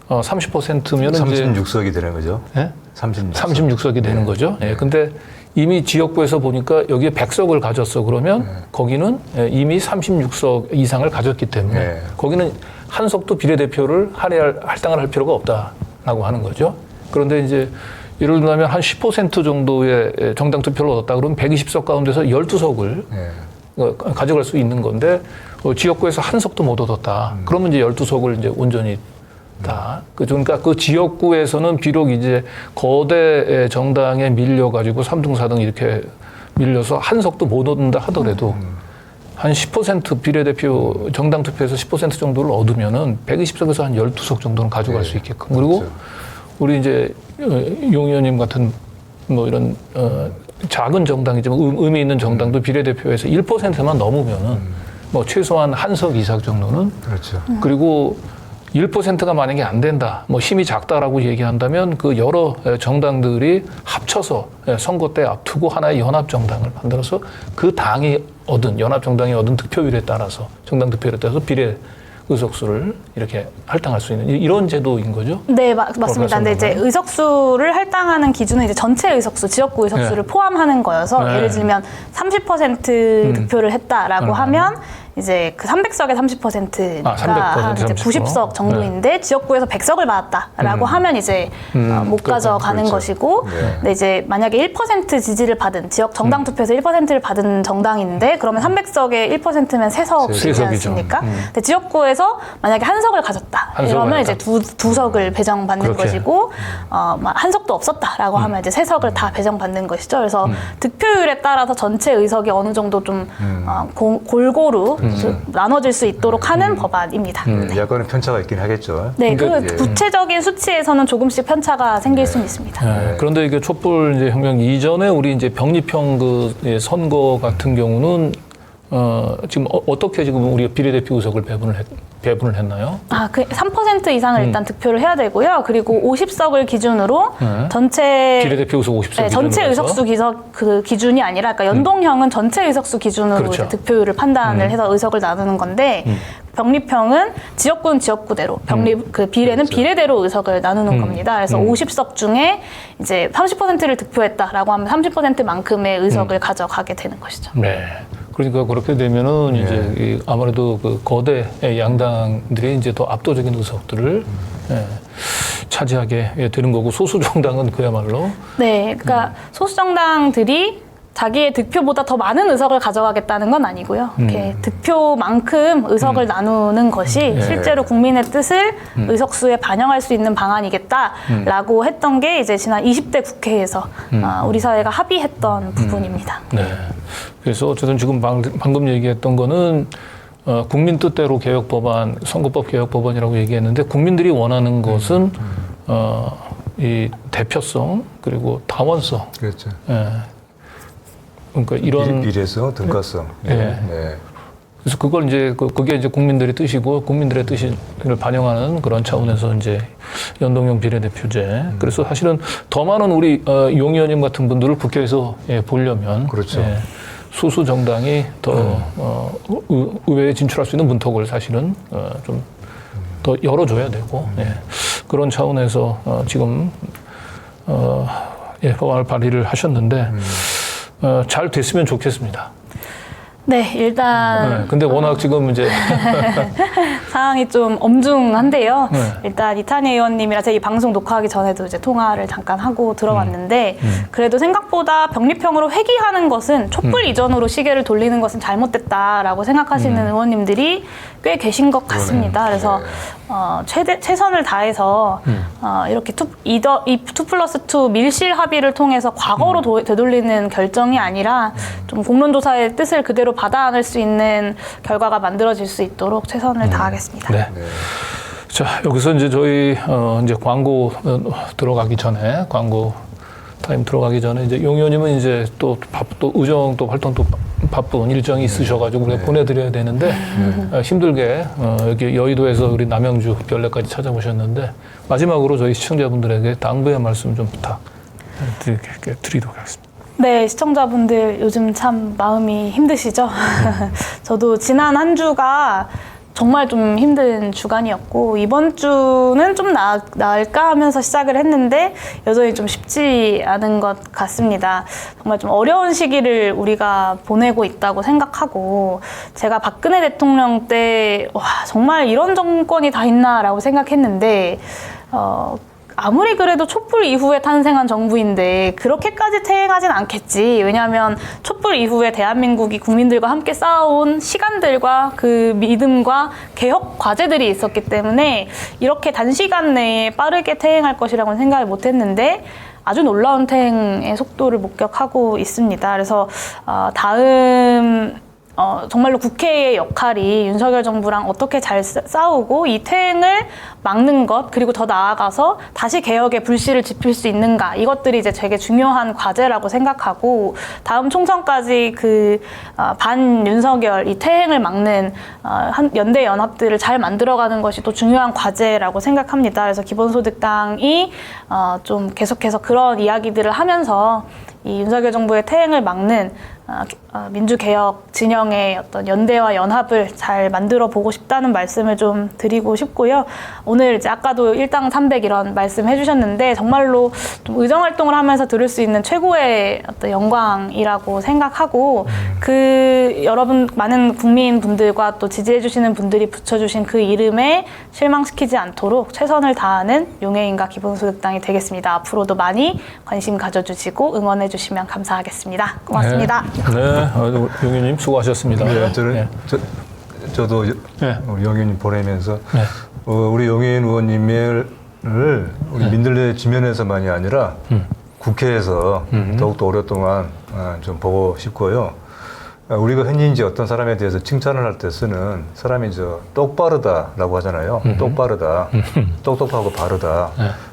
30%면 이제 36석이 되는 거죠. 예? 36석. 36석이 되는 거죠. 예. 근데 이미 지역구에서 보니까 여기에 100석을 가졌어. 그러면 거기는 이미 36석 이상을 가졌기 때문에 거기는 한 석도 비례대표를 할당을 할 필요가 없다라고 하는 거죠. 그런데 이제 예를 들면 한 10% 정도의 정당 투표를 얻었다. 그러면 120석 가운데서 12석을 가져갈 수 있는 건데 지역구에서 한 석도 못 얻었다. 그러면 이제 12석을 이제 온전히 그러니까 그 지역구에서는 비록 이제 거대 정당에 밀려가지고 3등, 4등 이렇게 밀려서 한 석도 못 얻는다 하더라도 한 10% 비례대표 정당 투표에서 10% 정도를 얻으면은 120석에서 한 12석 정도는 가져갈 수 있게끔. 그리고 우리 이제 용 의원님 같은 뭐 이런 작은 정당이지만 의미 있는 정당도 비례대표에서 1%만 넘으면은 뭐 최소한 한 석 이상 정도는 그렇죠. 그리고 1%가 만약에 안 된다, 뭐 힘이 작다라고 얘기한다면 그 여러 정당들이 합쳐서 선거 때 앞두고 하나의 연합정당을 만들어서 그 당이 얻은, 연합정당이 얻은 득표율에 따라서, 정당 득표율에 따라서 비례 의석수를 이렇게 할당할 수 있는 이런 제도인 거죠? 네, 맞습니다. 근데 이제 의석수를 할당하는 기준은 이제 전체 의석수, 지역구 의석수를 포함하는 거여서 예를 들면 30% 득표를 했다라고 하면 이제 그 300석에 30%가 300% 이제 90석 정도인데 지역구에서 100석을 받았다라고 하면 이제 못 가져가는 그렇죠. 것이고, 근데 이제 만약에 1% 지지를 받은 지역 정당 투표에서 1%를 받은 정당인데 그러면 300석에 1%면 3석이지 않습니까? 근데 지역구에서 만약에 한 석을 가졌다 이러면 이제 두 석을 배정받는 그렇게. 것이고, 한 석도 없었다라고 하면 이제 3석을 다 배정받는 것이죠. 그래서 득표율에 따라서 전체 의석이 어느 정도 좀 골고루 나눠질 수 있도록 하는 법안입니다. 약간의 편차가 있긴 하겠죠. 네, 그러니까, 그 구체적인 수치에서는 조금씩 편차가 생길 수는 있습니다. 네. 그런데 이게 촛불 이제 혁명 이전에 우리 이제 병립형 그 선거 같은 경우는 지금 어떻게 지금 우리가 비례대표 의석을 배분을 했나요? 그 3% 이상을 일단 득표를 해야 되고요. 그리고 50석을 기준으로 전체 비례대표 의석 50석 네, 전체 의석수 그 기준이 아니라, 그러니까 연동형은 전체 의석수 기준으로 그렇죠. 이제 득표율을 판단을 해서 의석을 나누는 건데, 병립형은 지역구는 지역구대로, 그 비례는 비례대로 의석을 나누는 겁니다. 그래서 50석 중에 이제 30%를 득표했다라고 하면 30%만큼의 의석을 가져가게 되는 것이죠. 네. 그러니까 그렇게 되면은 이제 아무래도 그 거대 양당들이 이제 더 압도적인 의석들을 차지하게 되는 거고, 소수 정당은 그야말로 네, 그러니까 소수 정당들이 자기의 득표보다 더 많은 의석을 가져가겠다는 건 아니고요. 이렇게 득표만큼 의석을 나누는 것이 실제로 국민의 뜻을 의석수에 반영할 수 있는 방안이겠다라고 했던 게 이제 지난 20대 국회에서 우리 사회가 합의했던 부분입니다. 네. 그래서 어쨌든 지금 방금 얘기했던 거는 국민 뜻대로 개혁 법안, 선거법 개혁 법안이라고 얘기했는데, 국민들이 원하는 것은 이 대표성 그리고 다원성. 그렇죠. 그러니까 이런 비례성, 등가성. 네. 그래서 그걸 이제 그게 이제 국민들의 뜻이고 국민들의 뜻을 반영하는 그런 차원에서 이제 연동형 비례대표제. 그래서 사실은 더 많은 우리 용 의원님 같은 분들을 국회에서 보려면 그렇죠. 소수 정당이 더 의회에 진출할 수 있는 문턱을 사실은 좀 더 열어줘야 되고 그런 차원에서 지금 법안을 발의를 하셨는데 잘 됐으면 좋겠습니다. 네, 일단 근데 워낙 지금 이제 상황이 좀 엄중한데요. 네. 일단 이탄희 의원님이랑 제가 이 방송 녹화하기 전에도 이제 통화를 잠깐 하고 들어왔는데 그래도 생각보다 병립형으로 회귀하는 것은 촛불 이전으로 시계를 돌리는 것은 잘못됐다라고 생각하시는 의원님들이 꽤 계신 것 같습니다. 그래서 최선을 다해서 이렇게 2+2 밀실 합의를 통해서 과거로 되돌리는 결정이 아니라 좀 공론조사의 뜻을 그대로 받아 안을 수 있는 결과가 만들어질 수 있도록 최선을 다하겠습니다. 네. 자, 여기서 이제 저희 이제 광고 들어가기 전에 광고 타임 들어가기 전에 이제 용 의원님은 이제 또 의정 또 활동 또 바쁜 일정이 있으셔가지고 우리가 보내드려야 되는데 힘들게 여기 여의도에서 우리 남양주 별내까지 찾아오셨는데 마지막으로 저희 시청자분들에게 당부의 말씀 좀 부탁드리도록 하겠습니다. 네, 시청자분들 요즘 참 마음이 힘드시죠? 저도 지난 한 주가 정말 좀 힘든 주간이었고 이번 주는 좀 나을까 하면서 시작을 했는데 여전히 좀 쉽지 않은 것 같습니다. 정말 좀 어려운 시기를 우리가 보내고 있다고 생각하고 제가 박근혜 대통령 때 와, 정말 이런 정권이 다 있나라고 생각했는데 아무리 그래도 촛불 이후에 탄생한 정부인데 그렇게까지 퇴행하진 않겠지. 왜냐하면 촛불 이후에 대한민국이 국민들과 함께 쌓아온 시간들과 그 믿음과 개혁 과제들이 있었기 때문에 이렇게 단시간 내에 빠르게 퇴행할 것이라고는 생각을 못했는데 아주 놀라운 퇴행의 속도를 목격하고 있습니다. 그래서 다음 정말로 국회의 역할이 윤석열 정부랑 어떻게 잘 싸우고 이 퇴행을 막는 것 그리고 더 나아가서 다시 개혁의 불씨를 지필 수 있는가 이것들이 이제 되게 중요한 과제라고 생각하고 다음 총선까지 그 반 윤석열 이 퇴행을 막는 연대 연합들을 잘 만들어가는 것이 또 중요한 과제라고 생각합니다. 그래서 기본소득당이 좀 계속해서 그런 이야기들을 하면서 이 윤석열 정부의 퇴행을 막는 민주개혁 진영의 어떤 연대와 연합을 잘 만들어 보고 싶다는 말씀을 좀 드리고 싶고요. 오늘 이제 아까도 일당 300 이런 말씀 해주셨는데 정말로 좀 의정활동을 하면서 들을 수 있는 최고의 어떤 영광이라고 생각하고 그 여러분 많은 국민분들과 또 지지해주시는 분들이 붙여주신 그 이름에 실망시키지 않도록 최선을 다하는 용해인과 기본소득당이 되겠습니다. 앞으로도 많이 관심 가져주시고 응원해주시면 감사하겠습니다. 고맙습니다. 네, 용 의원님 수고하셨습니다. 네, 저도 우리 용 의원님 보내면서 우리 용해인 의원님을 우리 민들레 지면에서만이 아니라 국회에서 더욱더 오랫동안 좀 보고 싶고요. 우리가 흔히 이제 어떤 사람에 대해서 칭찬을 할 때 쓰는 사람이 똑바르다라고 하잖아요. 똑바르다, 똑똑하고 바르다.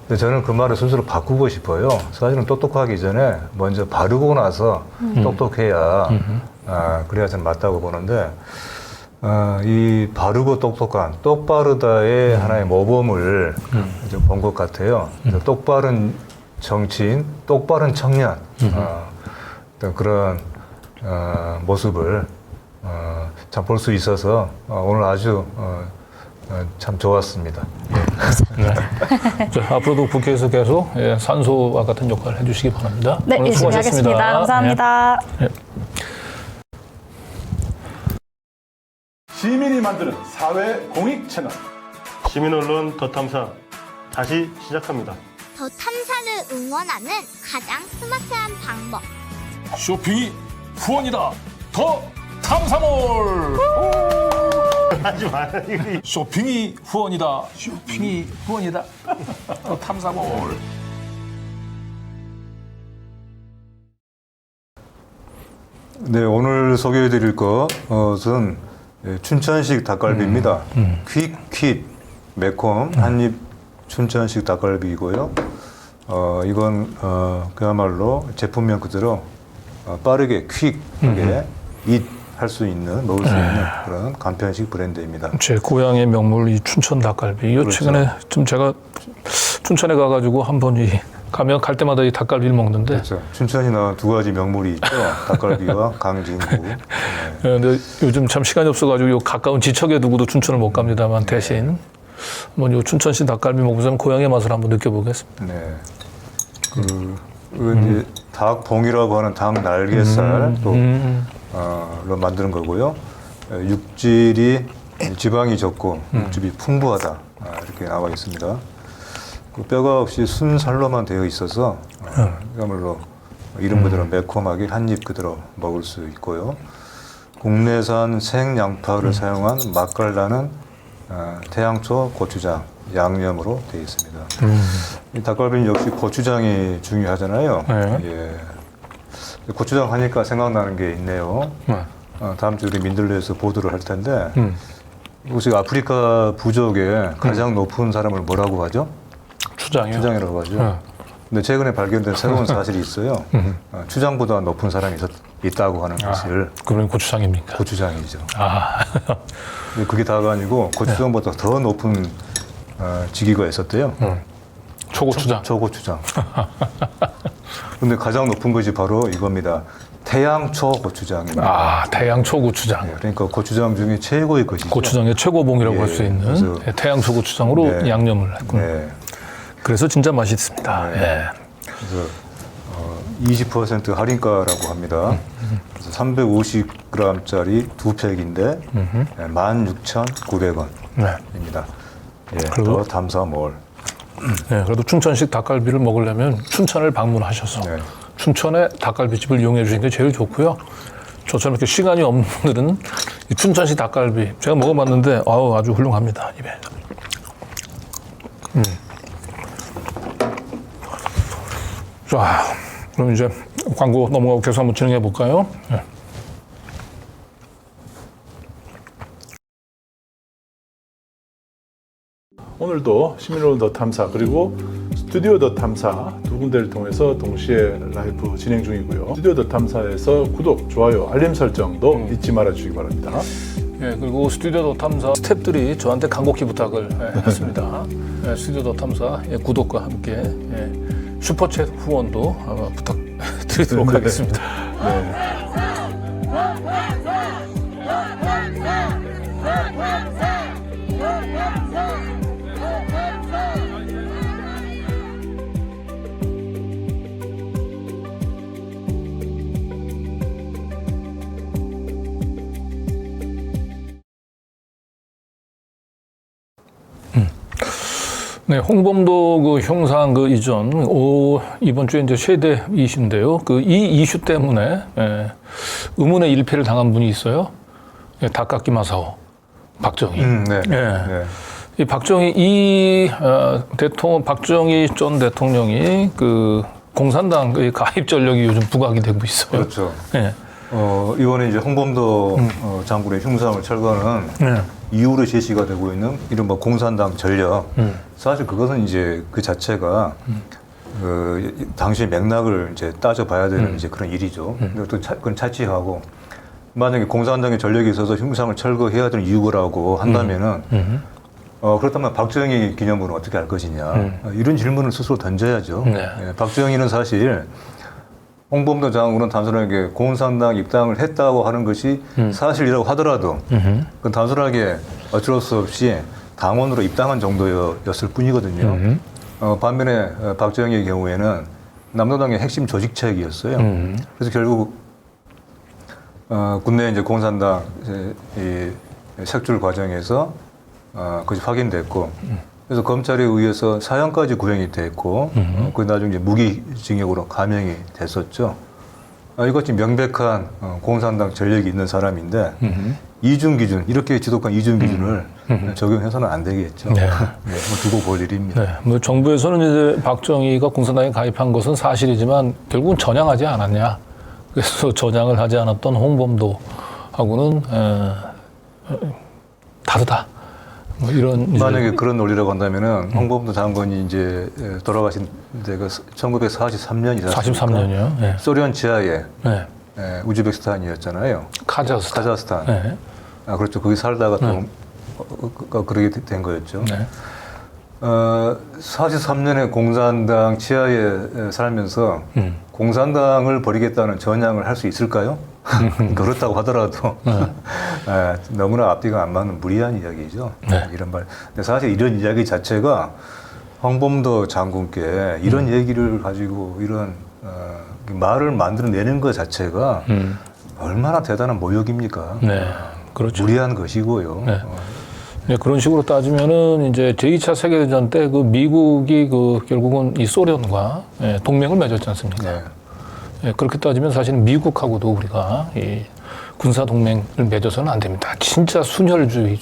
근데 저는 그 말을 스스로 바꾸고 싶어요. 사실은 똑똑하기 전에 먼저 바르고 나서 똑똑해야 그래야 저는 맞다고 보는데 이 바르고 똑똑한 똑바르다의 하나의 모범을 좀 본 것 같아요. 그래서 똑바른 정치인, 똑바른 청년 어떤 그런 모습을 참 볼 수 있어서 오늘 아주 참 좋았습니다. 네. 자, 앞으로도 국회에서 계속 산소와 같은 역할을 해주시기 바랍니다. 네, 오늘 열심히 수고하셨습니다. 하겠습니다. 감사합니다. 네. 시민이 만드는 사회 공익 채널 시민언론 더 탐사 다시 시작합니다. 더 탐사를 응원하는 가장 스마트한 방법. 쇼핑이 후원이다. 더 탐사몰. 하지 마요. 쇼핑이 후원이다. 쇼핑이 후원이다. 더 탐사몰. 네, 오늘 소개해드릴 것은 춘천식 닭갈비입니다. 퀵 매콤 한입 춘천식 닭갈비이고요. 이건 그야말로 제품명 그대로 빠르게 퀵하게 할 수 있는 먹을 수 있는 그런 간편식 브랜드입니다. 제 고향의 명물 이 춘천 닭갈비. 이 그렇죠. 최근에 좀 제가 춘천에 가가지고 한번 가면 갈 때마다 이 닭갈비를 먹는데. 그렇죠. 춘천이나 두 가지 명물이 있죠. 닭갈비와 강진구. 네. 근데 요즘 참 시간이 없어가지고 요 가까운 지척에 두고도 춘천을 못 갑니다만 대신 한번 요 춘천시 닭갈비 먹으면 고향의 맛을 한번 느껴보겠습니다. 네. 이제 닭봉이라고 하는 닭 날개살 로 만드는 거고요. 육질이 지방이 적고 육즙이 풍부하다 이렇게 나와 있습니다. 그 뼈가 없이 순살로만 되어 있어서 그야말로 이름 그대로 매콤하게 한 입 그대로 먹을 수 있고요. 국내산 생양파를 사용한 맛깔나는 태양초 고추장 양념으로 되어 있습니다. 이 닭갈비는 역시 고추장이 중요하잖아요. 네. 예. 고추장 하니까 생각나는 게 있네요. 다음 주에 우리 민들레에서 보도를 할 텐데 혹시 아프리카 부족의 가장 높은 사람을 뭐라고 하죠? 추장이요? 추장이라고 하죠. 근데 최근에 발견된 새로운 사실이 있어요. 추장보다 높은 사람이 있다고 하는 것을 그러면 고추장입니까? 고추장이죠. 아, 근데 그게 다가 아니고 고추장보다 더 높은 직위가 있었대요. 초고추장. 초고추장. 근데 가장 높은 것이 바로 이겁니다. 태양초 고추장입니다. 아, 태양초 고추장. 네, 그러니까 고추장 중에 최고의 것이죠. 고추장의 최고봉이라고 예, 할 수 있는 그래서- 태양초 고추장으로 네. 양념을 했군요. 네. 그래서 진짜 맛있습니다. 네. 예. 그래서 20% 할인가라고 합니다. 그래서 350g짜리 두 팩인데 16,900원입니다. 네. 예, 그리고- 더 담사몰. 네, 그래도 춘천식 닭갈비를 먹으려면 춘천을 방문하셔서 네. 춘천의 닭갈비집을 이용해 주시는 게 제일 좋고요. 저처럼 이렇게 시간이 없는 분들은 이 춘천식 닭갈비 제가 먹어봤는데 아주 훌륭합니다. 입에. 자, 그럼 이제 광고 넘어가고 계속 한번 진행해 볼까요? 네. 오늘도 시민언론 더 탐사 그리고 스튜디오 더 탐사 두 군데를 통해서 동시에 라이브 진행 중이고요. 스튜디오 더 탐사에서 구독, 좋아요, 알림 설정도 잊지 말아 주시기 바랍니다. 예, 그리고 스튜디오 더 탐사 스태프들이 저한테 간곡히 부탁을 했습니다. 스튜디오 더 탐사 구독과 함께 슈퍼챗 후원도 부탁드리도록 하겠습니다. 네, 홍범도 그 형상 그 이전 이번 주에 이제 최대 이슈인데요. 그 이 이슈 때문에 의문의 일패를 당한 분이 있어요. 닭깎기 마사오 박정희. 네. 예. 네. 이 박정희 박정희 전 대통령이 그 공산당 그 가입 전력이 요즘 부각이 되고 있어요. 그렇죠. 예. 이번에 이제 홍범도 장군의 흉상을 철거하는 네. 이후로 제시가 되고 있는 이른바 공산당 전력. 사실 그것은 이제 그 자체가 그 당시의 맥락을 이제 따져봐야 되는 이제 그런 일이죠. 그리고 또 그건 차치하고 만약에 공산당의 전력이 있어서 흉상을 철거해야 되는 이유라고 한다면은 그렇다면 박정희 기념물은 어떻게 할 것이냐 이런 질문을 스스로 던져야죠. 네. 예, 박정희는 사실 홍범도 장군은 단순하게 공산당 입당을 했다고 하는 것이 사실이라고 하더라도 그건 단순하게 어쩔 수 없이 당원으로 입당한 정도였을 뿐이거든요. 반면에 박정희의 경우에는 남노당의 핵심 조직책이었어요. 그래서 결국 국내 이제 공산당 이 색출 과정에서 그것이 확인됐고 그래서 검찰에 의해서 사형까지 구형이 됐고 그 나중에 이제 무기징역으로 감형이 됐었죠. 이것이 명백한 공산당 전력이 있는 사람인데 이중 기준 이렇게 지독한 이중 기준을 적용해서는 안 되겠죠. 네. 뭐 두고 볼 일입니다. 네, 뭐 정부에서는 이제 박정희가 공산당에 가입한 것은 사실이지만 결국은 전향하지 않았냐. 그래서 전향을 하지 않았던 홍범도하고는 다르다. 뭐 이런 만약에 그런 논리라고 한다면은 홍범도 장관이 이제 돌아가신 데가 1943년이다. 43년이요. 네. 소련 지하에 네. 우즈베키스탄이었잖아요. 카자흐스탄. 네. 아, 그렇죠. 거기 살다가 또 그러게 된 거였죠. 네. 43년에 공산당 치하에 살면서 공산당을 버리겠다는 전향을 할 수 있을까요? 그렇다고 하더라도 너무나 앞뒤가 안 맞는 무리한 이야기죠. 네. 이런 말. 근데 사실 이런 이야기 자체가 황범도 장군께 이런 얘기를 가지고 이런 말을 만들어내는 것 자체가 얼마나 대단한 모욕입니까? 네. 그렇죠. 무리한 것이고요. 네. 네, 그런 식으로 따지면은 이제 제2차 세계대전 때 그 미국이 그 결국은 이 소련과 동맹을 맺었지 않습니까? 네. 예, 그렇게 따지면 사실은 미국하고도 우리가 이 군사 동맹을 맺어서는 안 됩니다. 진짜 순혈주의,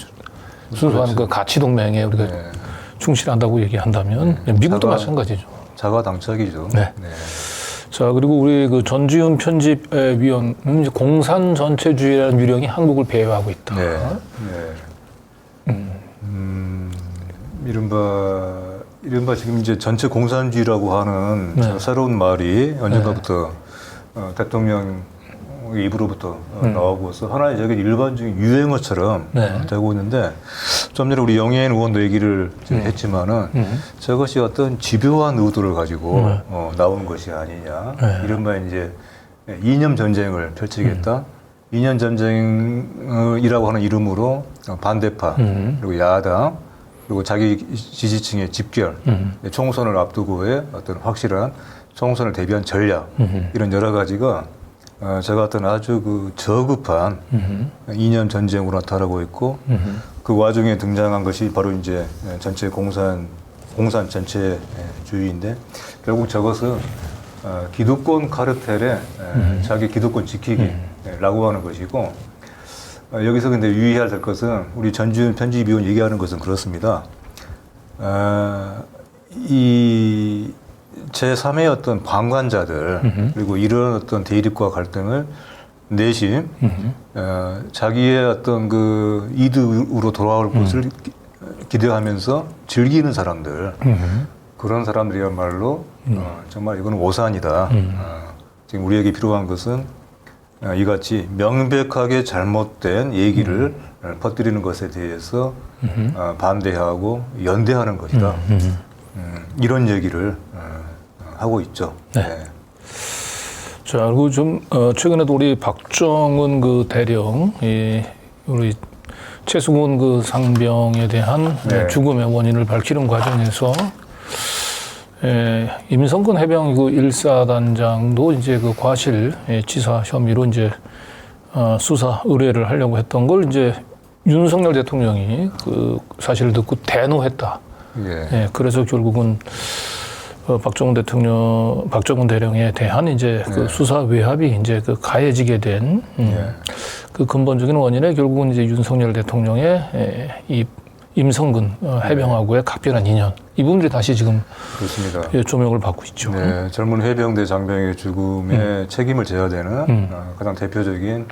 순수한 그 가치 동맹에 우리가 네. 충실한다고 얘기한다면 미국도 마찬가지죠. 자가당착이죠. 네. 자, 그리고 우리 그 전지훈 편집위원은 이제 공산 전체주의라는 유령이 한국을 배회하고 있다. 네. 이른바 지금 이제 전체 공산주의라고 하는 네. 새로운 말이 언젠가부터 대통령 입으로부터 나오고서 하나의 저기 일반적인 유행어처럼 되고 있는데 좀 전에 우리 영예인 의원도 얘기를 했지만은 저것이 어떤 집요한 의도를 가지고 나온 것이 아니냐. 이른바 이제 이념 전쟁을 펼치겠다. 이념 전쟁이라고 하는 이름으로 반대파 그리고 야당 그리고 자기 지지층의 집결, 총선을 앞두고의 어떤 확실한 총선을 대비한 전략 이런 여러 가지가 제가 어떤 아주 그 저급한 이념 전쟁으로 나타나고 있고 그 와중에 등장한 것이 바로 이제 전체 공산 전체주의인데 결국 저것은 기득권 카르텔의 자기 기득권 지키기라고 하는 것이고 여기서 근데 유의해야 될 것은 우리 전지훈 편집위원 얘기하는 것은 그렇습니다. 이 제3의 어떤 방관자들 그리고 이런 어떤 대립과 갈등을 내심 자기의 어떤 그 이득으로 돌아올 것을 기대하면서 즐기는 사람들 그런 사람들이야말로 정말 이거는 오산이다. 지금 우리에게 필요한 것은 이같이 명백하게 잘못된 얘기를 퍼뜨리는 것에 대해서 반대하고 연대하는 것이다. 이런 얘기를 하고 있죠. 네. 자, 그리고 좀 최근에도 우리 박정은 그 대령, 우리 최수근 그 상병에 대한 죽음의 원인을 밝히는 과정에서 임성근 해병 그 1사단장도 이제 그 과실 치사 혐의로 이제 수사 의뢰를 하려고 했던 걸 이제 윤석열 대통령이 그 사실을 듣고 대노했다. 그래서 결국은 박정은 대령에 대한 이제 그 수사 외압이 이제 그 가해지게 된 그 근본적인 원인에 결국은 이제 윤석열 대통령의 이 임성근 해병하고의 각별한 인연 이 부분들이 다시 지금 그렇습니다. 조명을 받고 있죠. 네, 젊은 해병대 장병의 죽음에 책임을 져야 되는 가장 대표적인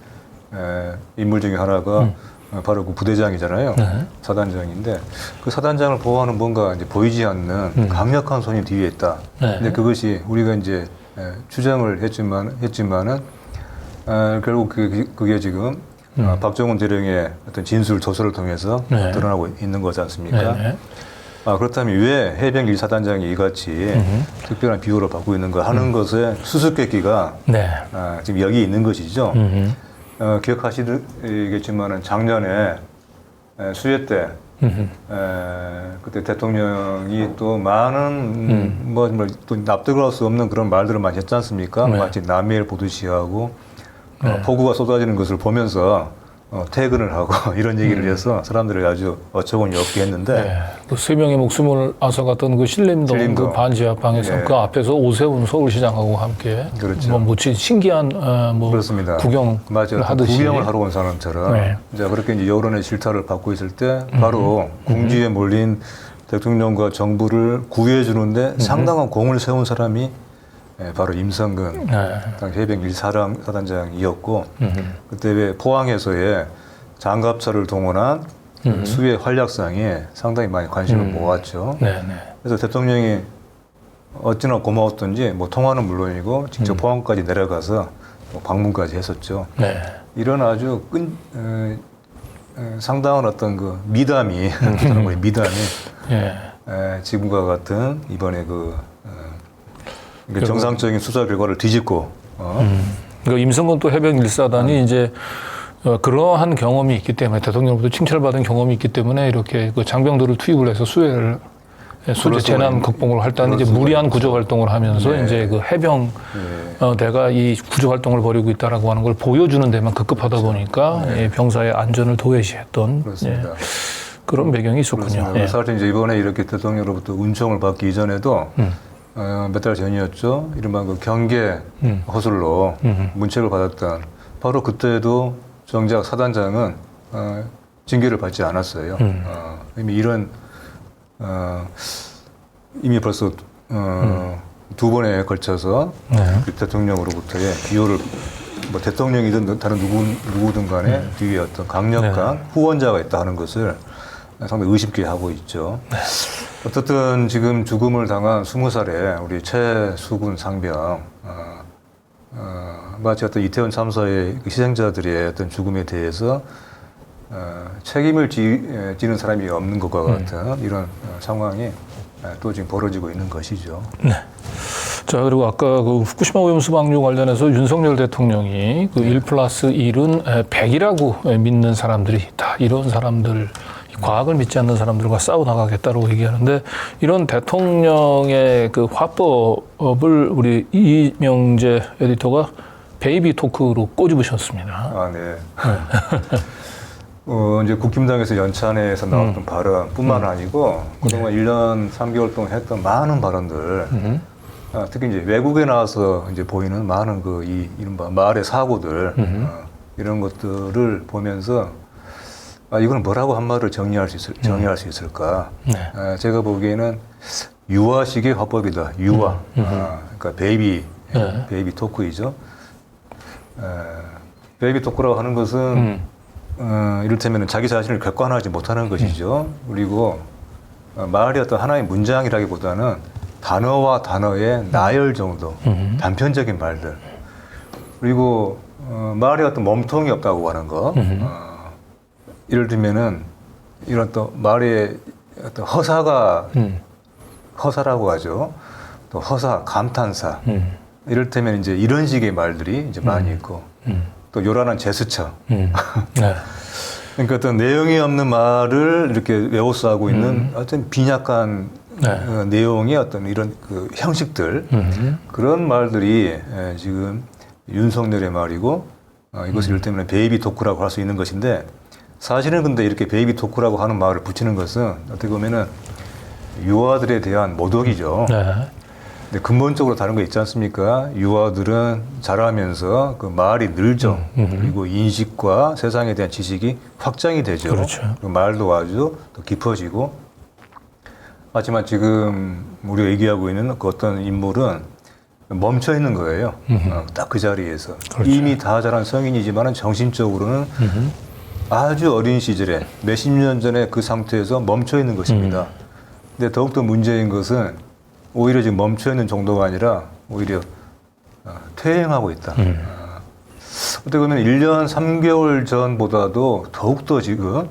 인물 중에 하나가 바로 그 부대장이잖아요. 사단장인데 그 사단장을 보호하는 뭔가 이제 보이지 않는 강력한 손이 뒤에 있다. 근데 그것이 우리가 이제 추정을 했지만은 결국 그게 지금 박정훈 대령의 어떤 진술 조서를 통해서 드러나고 있는 거지 않습니까? 그렇다면 왜 해병 1사단장이 이같이 특별한 비호를 받고 있는 거 하는 것에 수수께끼가 지금 여기 있는 것이죠. 기억하시겠지만은 작년에 수해 때 그때 대통령이 또 많은 또 납득을 할 수 없는 그런 말들을 많이 했지 않습니까? 마치 남해를 보듯이 하고 폭우가 쏟아지는 것을 보면서 퇴근을 하고 이런 얘기를 해서 사람들을 아주 어처구니 없게 했는데 그 3명의 목숨을 앗아갔던 그 신림동 그 반지하방에서 그 앞에서 오세훈 서울시장하고 함께 뭐 무치 신기한 그렇습니다. 구경을 하듯이 구경을 하러 온 사람처럼 이제 그렇게 이제 여론의 질타를 받고 있을 때 바로 궁지에 몰린 대통령과 정부를 구해 주는데 상당한 공을 세운 사람이 바로 임성근 당시 해병 1사단장이었고 그때 왜 포항에서의 장갑차를 동원한 수해 활약상에 상당히 많이 관심을 모았죠. 그래서 대통령이 어찌나 고마웠던지 뭐 통화는 물론이고 직접 포항까지 내려가서 방문까지 했었죠. 네. 이런 아주 상당한 어떤 그 미담이 저는 거의 미담이 예. 지금과 같은 이번에 정상적인 수사 결과를 뒤집고 그러니까 임성근 또 해병 1사단이 이제 그러한 경험이 있기 때문에 대통령으로부터 칭찬받은 경험이 있기 때문에 이렇게 그 장병들을 투입을 해서 수제 재난 극복을 할 때는 이제 무리한 구조 활동을 하면서 네. 이제 그 해병 대가 이 구조 활동을 벌이고 있다라고 하는 걸 보여주는 데만 급급하다 보니까 예, 병사의 안전을 도외시했던 그렇습니다. 예, 그런 배경이 있었군요. 예. 사실 이제 이번에 이렇게 대통령으로부터 은총을 받기 이전에도 몇 달 전이었죠. 이른바 그 경계 허술로 문책을 받았던 바로 그때도 정작 사단장은 징계를 받지 않았어요. 이미 이런 이미 벌써 두 번에 걸쳐서 그 대통령으로부터의 기호를 뭐 대통령이든 다른 누구든 간에 뒤에 어떤 강력한 후원자가 있다 하는 것을 상당히 의심케 하고 있죠. 어쨌든 지금 죽음을 당한 20살의 우리 최수근 상병, 마치 어떤 이태원 참사의 희생자들의 어떤 죽음에 대해서 책임을 지는 사람이 없는 것과 같은 이런 상황이 또 지금 벌어지고 있는 것이죠. 네. 자, 그리고 아까 그 후쿠시마 오염수 방류 관련해서 윤석열 대통령이 그 1+1은 100이라고 믿는 사람들이 있다. 이런 사람들, 과학을 믿지 않는 사람들과 싸워 나가겠다고 얘기하는데 이런 대통령의 그 화법을 우리 이명재 에디터가 베이비 토크로 꼬집으셨습니다. 아, 네. 이제 국힘당에서 연찬회에서 나왔던 발언뿐만 아니고 그동안 1년 3개월 동안 했던 많은 발언들, 특히 이제 외국에 나와서 이제 보이는 많은 이른바 말의 사고들, 이런 것들을 보면서 이건 뭐라고 한 말을 정리할 수 있을까? 네. 제가 보기에는 유아식의 화법이다. 유아. 그러니까 베이비 토크이죠. 베이비 토크라고 하는 것은 이를테면 자기 자신을 객관화하지 못하는 것이죠. 그리고 말이 어떤 하나의 문장이라기보다는 단어와 단어의 나열 정도, 단편적인 말들. 그리고 말에 어떤 몸통이 없다고 하는 거. 예를 들면은 이런 또 말에 어떤 허사라고 하죠. 또 허사, 감탄사. 이를테면 이제 이런 식의 말들이 이제 많이 있고 또 요란한 제스처. 네. 그러니까 어떤 내용이 없는 말을 이렇게 외워싸고 있는 어떤 빈약한 내용의 어떤 이런 그 형식들 그런 말들이 지금 윤석열의 말이고 이것을 이를테면 베이비 토크라고 할 수 있는 것인데 사실은 근데 이렇게 베이비 토크라고 하는 말을 붙이는 것은 어떻게 보면은 유아들에 대한 모독이죠. 네. 근데 근본적으로 다른 거 있지 않습니까? 유아들은 자라면서 그 말이 늘죠. 그리고 인식과 세상에 대한 지식이 확장이 되죠. 그렇죠. 그 말도 아주 더 깊어지고. 하지만 지금 우리가 얘기하고 있는 그 어떤 인물은 멈춰 있는 거예요. 딱 그 자리에서. 그렇죠. 이미 다 자란 성인이지만 정신적으로는 아주 어린 시절에 몇십 년 전에 그 상태에서 멈춰 있는 것입니다. 근데 더욱더 문제인 것은 오히려 지금 멈춰 있는 정도가 아니라 오히려 퇴행하고 있다. 어떻게 보면 1년 3개월 전보다도 더욱더 지금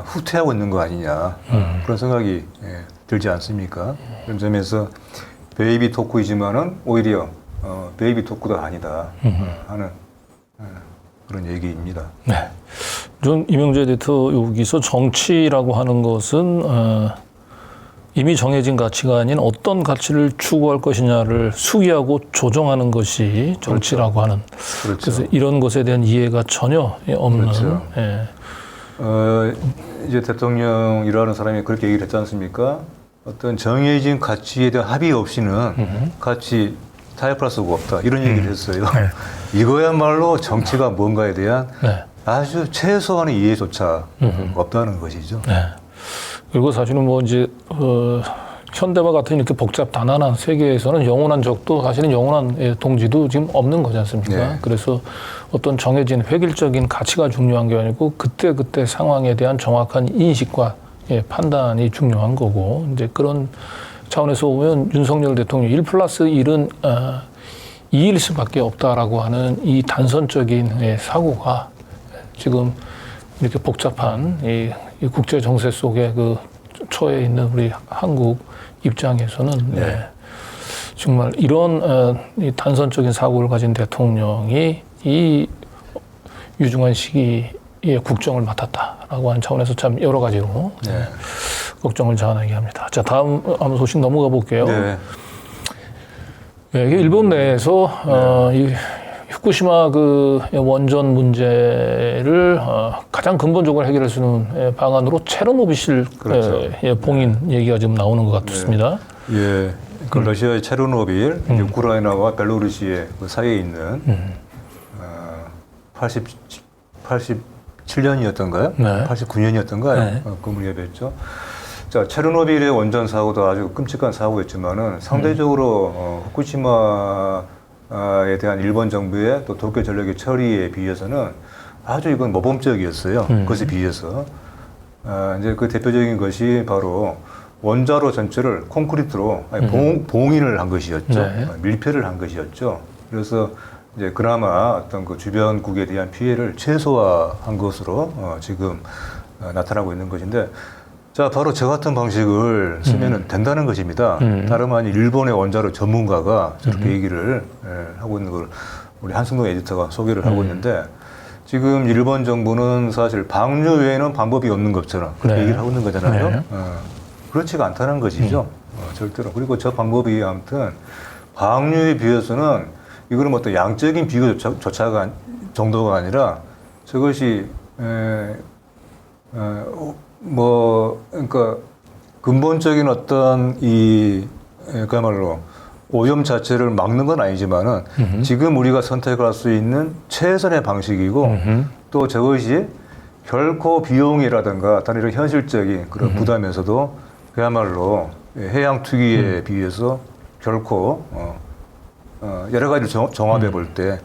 후퇴하고 있는 거 아니냐. 그런 생각이 들지 않습니까? 그런 점에서 베이비 토크이지만은 오히려 베이비 토크가 아니다 하는 그런 얘기입니다. 네. 전 이명재 에디터 여기서 정치라고 하는 것은 이미 정해진 가치가 아닌 어떤 가치를 추구할 것이냐를 수기하고 조정하는 것이 정치라고 하는. 그렇죠. 그래서 이런 것에 대한 이해가 전혀 없는. 그렇죠. 예. 이제 대통령이라는 사람이 그렇게 얘기를 했지 않습니까? 어떤 정해진 가치에 대한 합의 없이는 가치 타협할 수가 없다. 이런 얘기를 했어요. 네. 이거야말로 정치가 뭔가에 대한 네. 아주 최소한의 이해조차 없다는 것이죠. 네. 그리고 사실은 뭐 이제 현대와 같은 이렇게 복잡 단안한 세계에서는 영원한 적도 사실은 영원한 동지도 지금 없는 거지 않습니까? 네. 그래서 어떤 정해진 획일적인 가치가 중요한 게 아니고 그때 상황에 대한 정확한 인식과 판단이 중요한 거고 이제 그런 차원에서 보면 윤석열 대통령 1+1은 이일 수밖에 없다라고 하는 이 단선적인 사고가 지금 이렇게 복잡한 이 국제 정세 속에 그 처해 있는 우리 한국 입장에서는 정말 이런 이 단선적인 사고를 가진 대통령이 이 유중한 시기에 국정을 맡았다라고 하는 차원에서 참 여러 가지로 걱정을 자아내게 합니다. 자, 다음 소식 넘어가 볼게요. 네. 이게 일본 내에서 이 후쿠시마 그 원전 문제를 가장 근본적으로 해결할 수 있는 방안으로 체르노비실 그렇죠. 봉인 얘기가 지금 나오는 것 같습니다. 예, 그 러시아의 체르노빌, 우크라이나와 벨로루시의 그 사이에 있는 87년이었던가요? 네. 89년이었던가요? 네. 그 무렵이었죠. 자, 체르노빌의 원전 사고도 아주 끔찍한 사고였지만은 상대적으로 후쿠시마에 대한 일본 정부의 또 도쿄 전력의 처리에 비해서는 아주 이건 모범적이었어요. 그것에 비해서. 이제 그 대표적인 것이 바로 원자로 전체를 콘크리트로 봉인을 한 것이었죠. 네. 밀폐를 한 것이었죠. 그래서 이제 그나마 어떤 그 주변국에 대한 피해를 최소화한 것으로 지금 나타나고 있는 것인데, 자, 바로 저 같은 방식을 쓰면은 된다는 것입니다. 다름 아닌 일본의 원자로 전문가가 저렇게 얘기를 하고 있는 걸 우리 한승동 에디터가 소개를 하고 있는데, 지금 일본 정부는 사실 방류 외에는 방법이 없는 것처럼 그렇게 얘기를 하고 있는 거잖아요. 그렇지가 않다는 것이죠. 절대로. 그리고 저 방법이 아무튼 방류에 비해서는 이거는 뭐 또 양적인 비교조차가 정도가 아니라 저것이 그러니까 근본적인 어떤 그야말로 오염 자체를 막는 건 아니지만은 지금 우리가 선택할 수 있는 최선의 방식이고 또 저것이 결코 비용이라든가 다른 이런 현실적인 그런 부담에서도 그야말로 해양 투기에 비해서 결코 여러 가지를 종합해 볼 때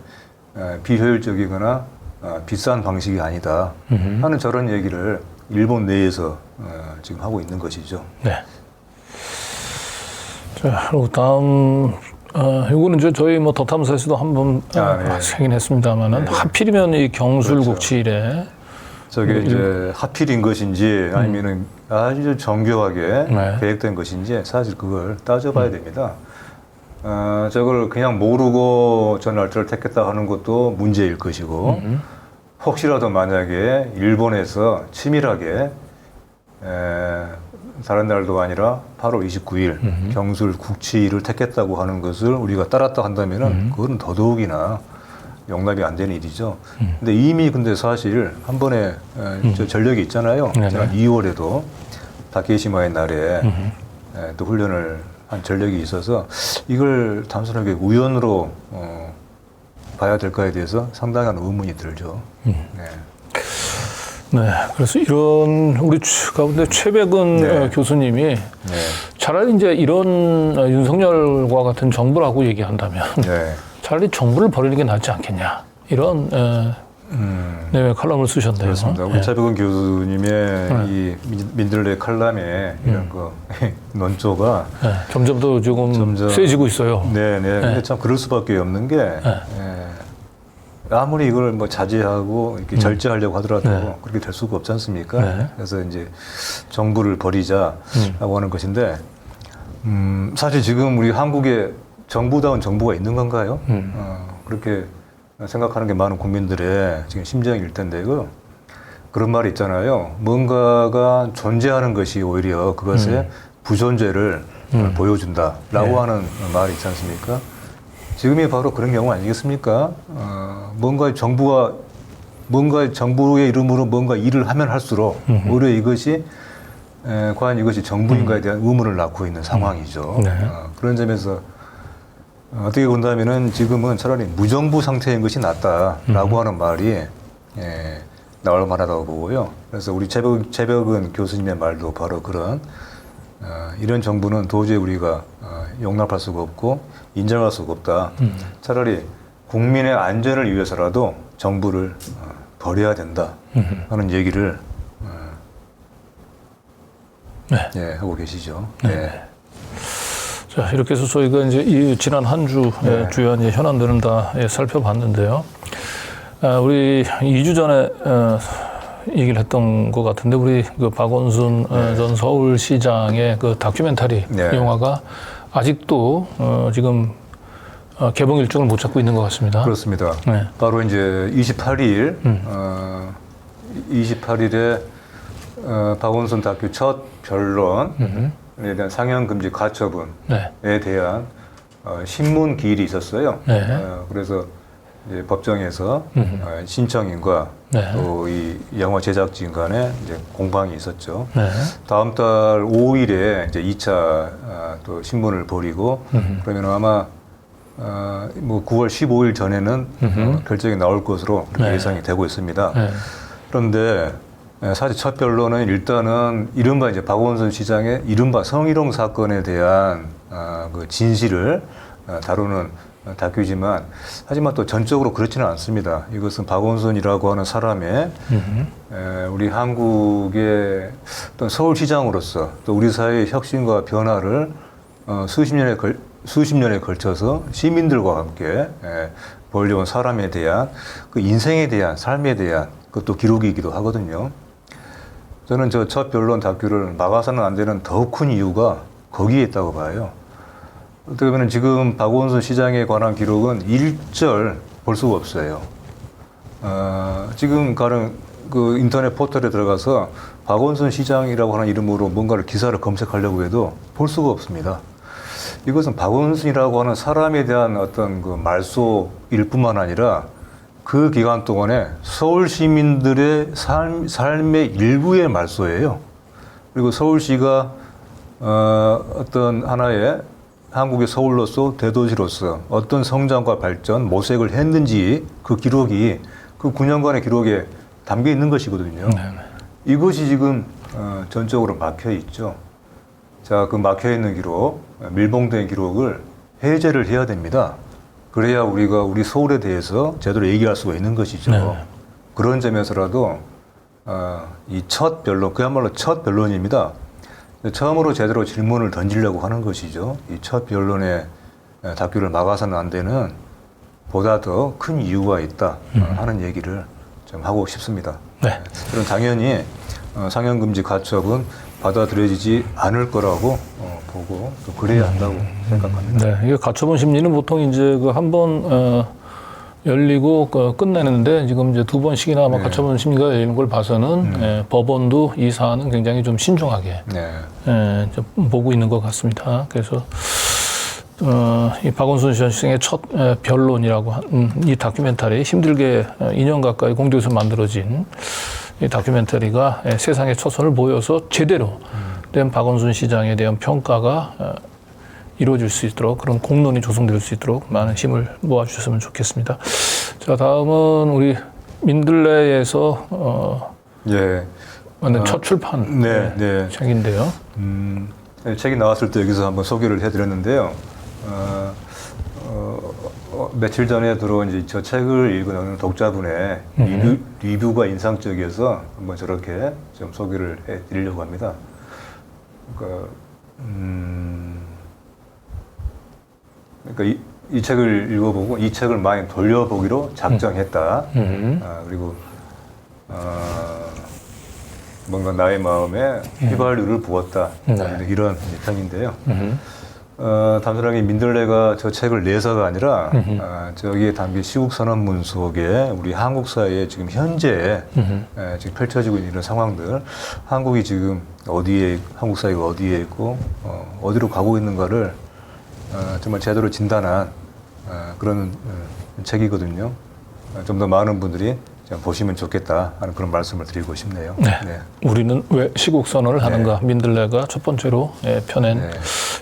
비효율적이거나 비싼 방식이 아니다 하는 저런 얘기를 일본 내에서 지금 하고 있는 것이죠. 네. 자, 그리고 다음, 이거는 저희 뭐 더탐사에서도 한번 확인했습니다만은 하필이면 이 경술국치일에 저게 이제 하필인 것인지 아니면은 아주 정교하게 계획된 것인지 사실 그걸 따져봐야 됩니다. 저걸 그냥 모르고 저 날짜를 택했다 하는 것도 문제일 것이고, 혹시라도 만약에 일본에서 치밀하게 다른 날도 아니라 8월 29일 경술 국치일을 택했다고 하는 것을 우리가 따랐다 한다면은 그거는 더더욱이나 용납이 안 되는 일이죠. 근데 이미 근데 사실 한 번에 저 전력이 있잖아요. 지난 2월에도 다케시마의 날에 또 훈련을 한 전력이 있어서 이걸 단순하게 우연으로 봐야 될까에 대해서 상당한 의문이 들죠. 네, 그래서 이런 우리 가운데 최백은 교수님이 차라리 이제 이런 윤석열과 같은 정부라고 얘기한다면 차라리 정부를 버리는 게 낫지 않겠냐 이런 칼럼을 쓰셨네요. 그렇습니다. 우리 최백은 교수님의 이 민들레 칼럼의 이런 그 논조가 점점 더 조금 세지고 있어요. 근데 참 그럴 수밖에 없는 게 아무리 이걸 뭐 자제하고 이렇게 절제하려고 하더라도 그렇게 될 수가 없지 않습니까? 그래서 이제 정부를 버리자라고 하는 것인데, 사실 지금 우리 한국에 정부다운 정부가 있는 건가요? 그렇게 생각하는 게 많은 국민들의 지금 심정일 텐데요. 그런 말이 있잖아요. 뭔가가 존재하는 것이 오히려 그것의 부존재를 보여준다라고 하는 말이 있지 않습니까? 지금이 바로 그런 경우 아니겠습니까? 뭔가 정부의 이름으로 뭔가 일을 하면 할수록 오히려 이것이 과연 이것이 정부인가에 대한 의문을 낳고 있는 상황이죠. 그런 점에서 어떻게 본다면은 지금은 차라리 무정부 상태인 것이 낫다라고 하는 말이 나올 만하다고 보고요. 그래서 우리 최백은 교수님의 말도 바로 그런 이런 정부는 도저히 우리가 용납할 수가 없고 인정할 수가 없다. 차라리 국민의 안전을 위해서라도 정부를 버려야 된다 하는 얘기를 하고 계시죠. 자, 자, 이렇게 해서 저희가 이제 이 지난 한 주 주요한 이제 현안들은 다 살펴봤는데요. 우리 2주 전에 얘기를 했던 것 같은데 우리 그 박원순 전 서울시장의 그 다큐멘터리 영화가 아직도 지금 개봉 일정을 못 잡고 있는 것 같습니다. 그렇습니다. 바로 이제 28일, 28일에 박원순 다큐 첫 변론에 대한 상영 금지 가처분에 대한 신문 기일이 있었어요. 그래서 이제 법정에서 신청인과 또 이 영화 제작진 간에 이제 공방이 있었죠. 다음 달 5일에 이제 2차 또 신문을 벌이고 그러면 아마 뭐 9월 15일 전에는 결정이 나올 것으로 그렇게 예상이 되고 있습니다. 그런데 사실 첫 변론은 일단은 이른바 이제 박원순 시장의 이른바 성희롱 사건에 대한 그 진실을 다루는 다큐지만 하지만 또 전적으로 그렇지는 않습니다. 이것은 박원순이라고 하는 사람의 우리 한국의 어떤 서울시장으로서 또 우리 사회의 혁신과 변화를 수십 년에 걸쳐서 시민들과 함께 벌려온 사람에 대한 그 인생에 대한 삶에 대한 그것도 기록이기도 하거든요. 저는 저 첫 변론 다큐를 막아서는 안 되는 더욱 큰 이유가 거기에 있다고 봐요. 어떻게 보면 지금 박원순 시장에 관한 기록은 일절 볼 수가 없어요. 지금 가는 그 인터넷 포털에 들어가서 박원순 시장이라고 하는 이름으로 뭔가를 기사를 검색하려고 해도 볼 수가 없습니다. 이것은 박원순이라고 하는 사람에 대한 어떤 그 말소일 뿐만 아니라 그 기간 동안에 서울 시민들의 삶의 일부의 말소예요. 그리고 서울시가 어떤 하나의 한국의 서울로서 대도시로서 어떤 성장과 발전, 모색을 했는지 그 기록이 그 9년간의 기록에 담겨 있는 것이거든요. 이것이 지금 전적으로 막혀 있죠. 자, 그 막혀 있는 기록, 밀봉된 기록을 해제를 해야 됩니다. 그래야 우리가 우리 서울에 대해서 제대로 얘기할 수가 있는 것이죠. 그런 점에서라도 이 첫 변론, 그야말로 첫 변론입니다. 처음으로 제대로 질문을 던지려고 하는 것이죠. 이 첫 변론의 다큐를 막아서는 안 되는 보다 더 큰 이유가 있다 하는 얘기를 좀 하고 싶습니다. 그럼 당연히 상영금지 가처분 받아들여지지 않을 거라고 보고 또 그래야 한다고 생각합니다. 이게 가처분 심리는 보통 이제 그 한 번 열리고 끝내는데 지금 이제 두 번씩이나 아마 가처분 심리가 열리는 걸 봐서는 법원도 이 사안은 굉장히 좀 신중하게 좀 보고 있는 것 같습니다. 그래서 이 박원순 시장의 첫 변론이라고 한 이 다큐멘터리 힘들게 2년 가까이 공들여서 만들어진 이 다큐멘터리가 세상에 초선을 보여서 제대로 된 박원순 시장에 대한 평가가 이루어질 수 있도록 그런 공론이 조성될 수 있도록 많은 힘을 모아주셨으면 좋겠습니다. 자, 다음은 우리 민들레에서 만든 첫 출판 책인데요. 책이 나왔을 때 여기서 한번 소개를 해드렸는데요. 며칠 전에 들어온 이제 저 책을 읽은 어느 독자분의 리뷰가 인상적이어서 한번 저렇게 좀 소개를 해드리려고 합니다. 그러니까 이 책을 읽어보고 이 책을 많이 돌려보기로 작정했다. 그리고 뭔가 나의 마음에 휘발유를 부었다. 이런 편인데요. 단순하게 민들레가 저 책을 내서가 아니라 저기에 담긴 시국선언문 속에 우리 한국 사회에 지금 현재 지금 펼쳐지고 있는 이런 상황들, 한국이 지금 어디에, 한국 사회가 어디에 있고 어디로 가고 있는가를 정말 제대로 진단한 그런 책이거든요. 좀 더 많은 분들이 보시면 좋겠다 하는 그런 말씀을 드리고 싶네요. 우리는 왜 시국선언을 하는가? 민들레가 첫 번째로 펴낸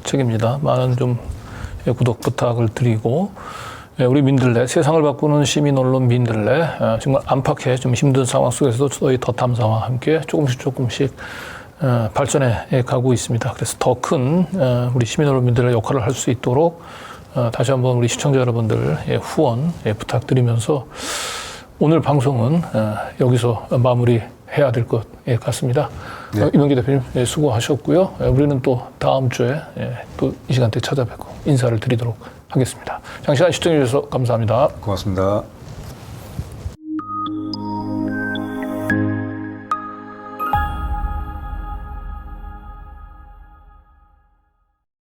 책입니다. 많은 좀 구독 부탁을 드리고 우리 민들레, 세상을 바꾸는 시민 언론 민들레, 정말 안팎의 좀 힘든 상황 속에서도 저희 더 탐사와 함께 조금씩 발전해 가고 있습니다. 그래서 더 큰 우리 시민 언론민들의 역할을 할 수 있도록 다시 한번 우리 시청자 여러분들 후원 부탁드리면서 오늘 방송은 여기서 마무리 해야 될 것 같습니다. 이명기 대표님 수고하셨고요. 우리는 또 다음 주에 또 이 시간대 찾아뵙고 인사를 드리도록 하겠습니다. 장시간 시청해 주셔서 감사합니다. 고맙습니다.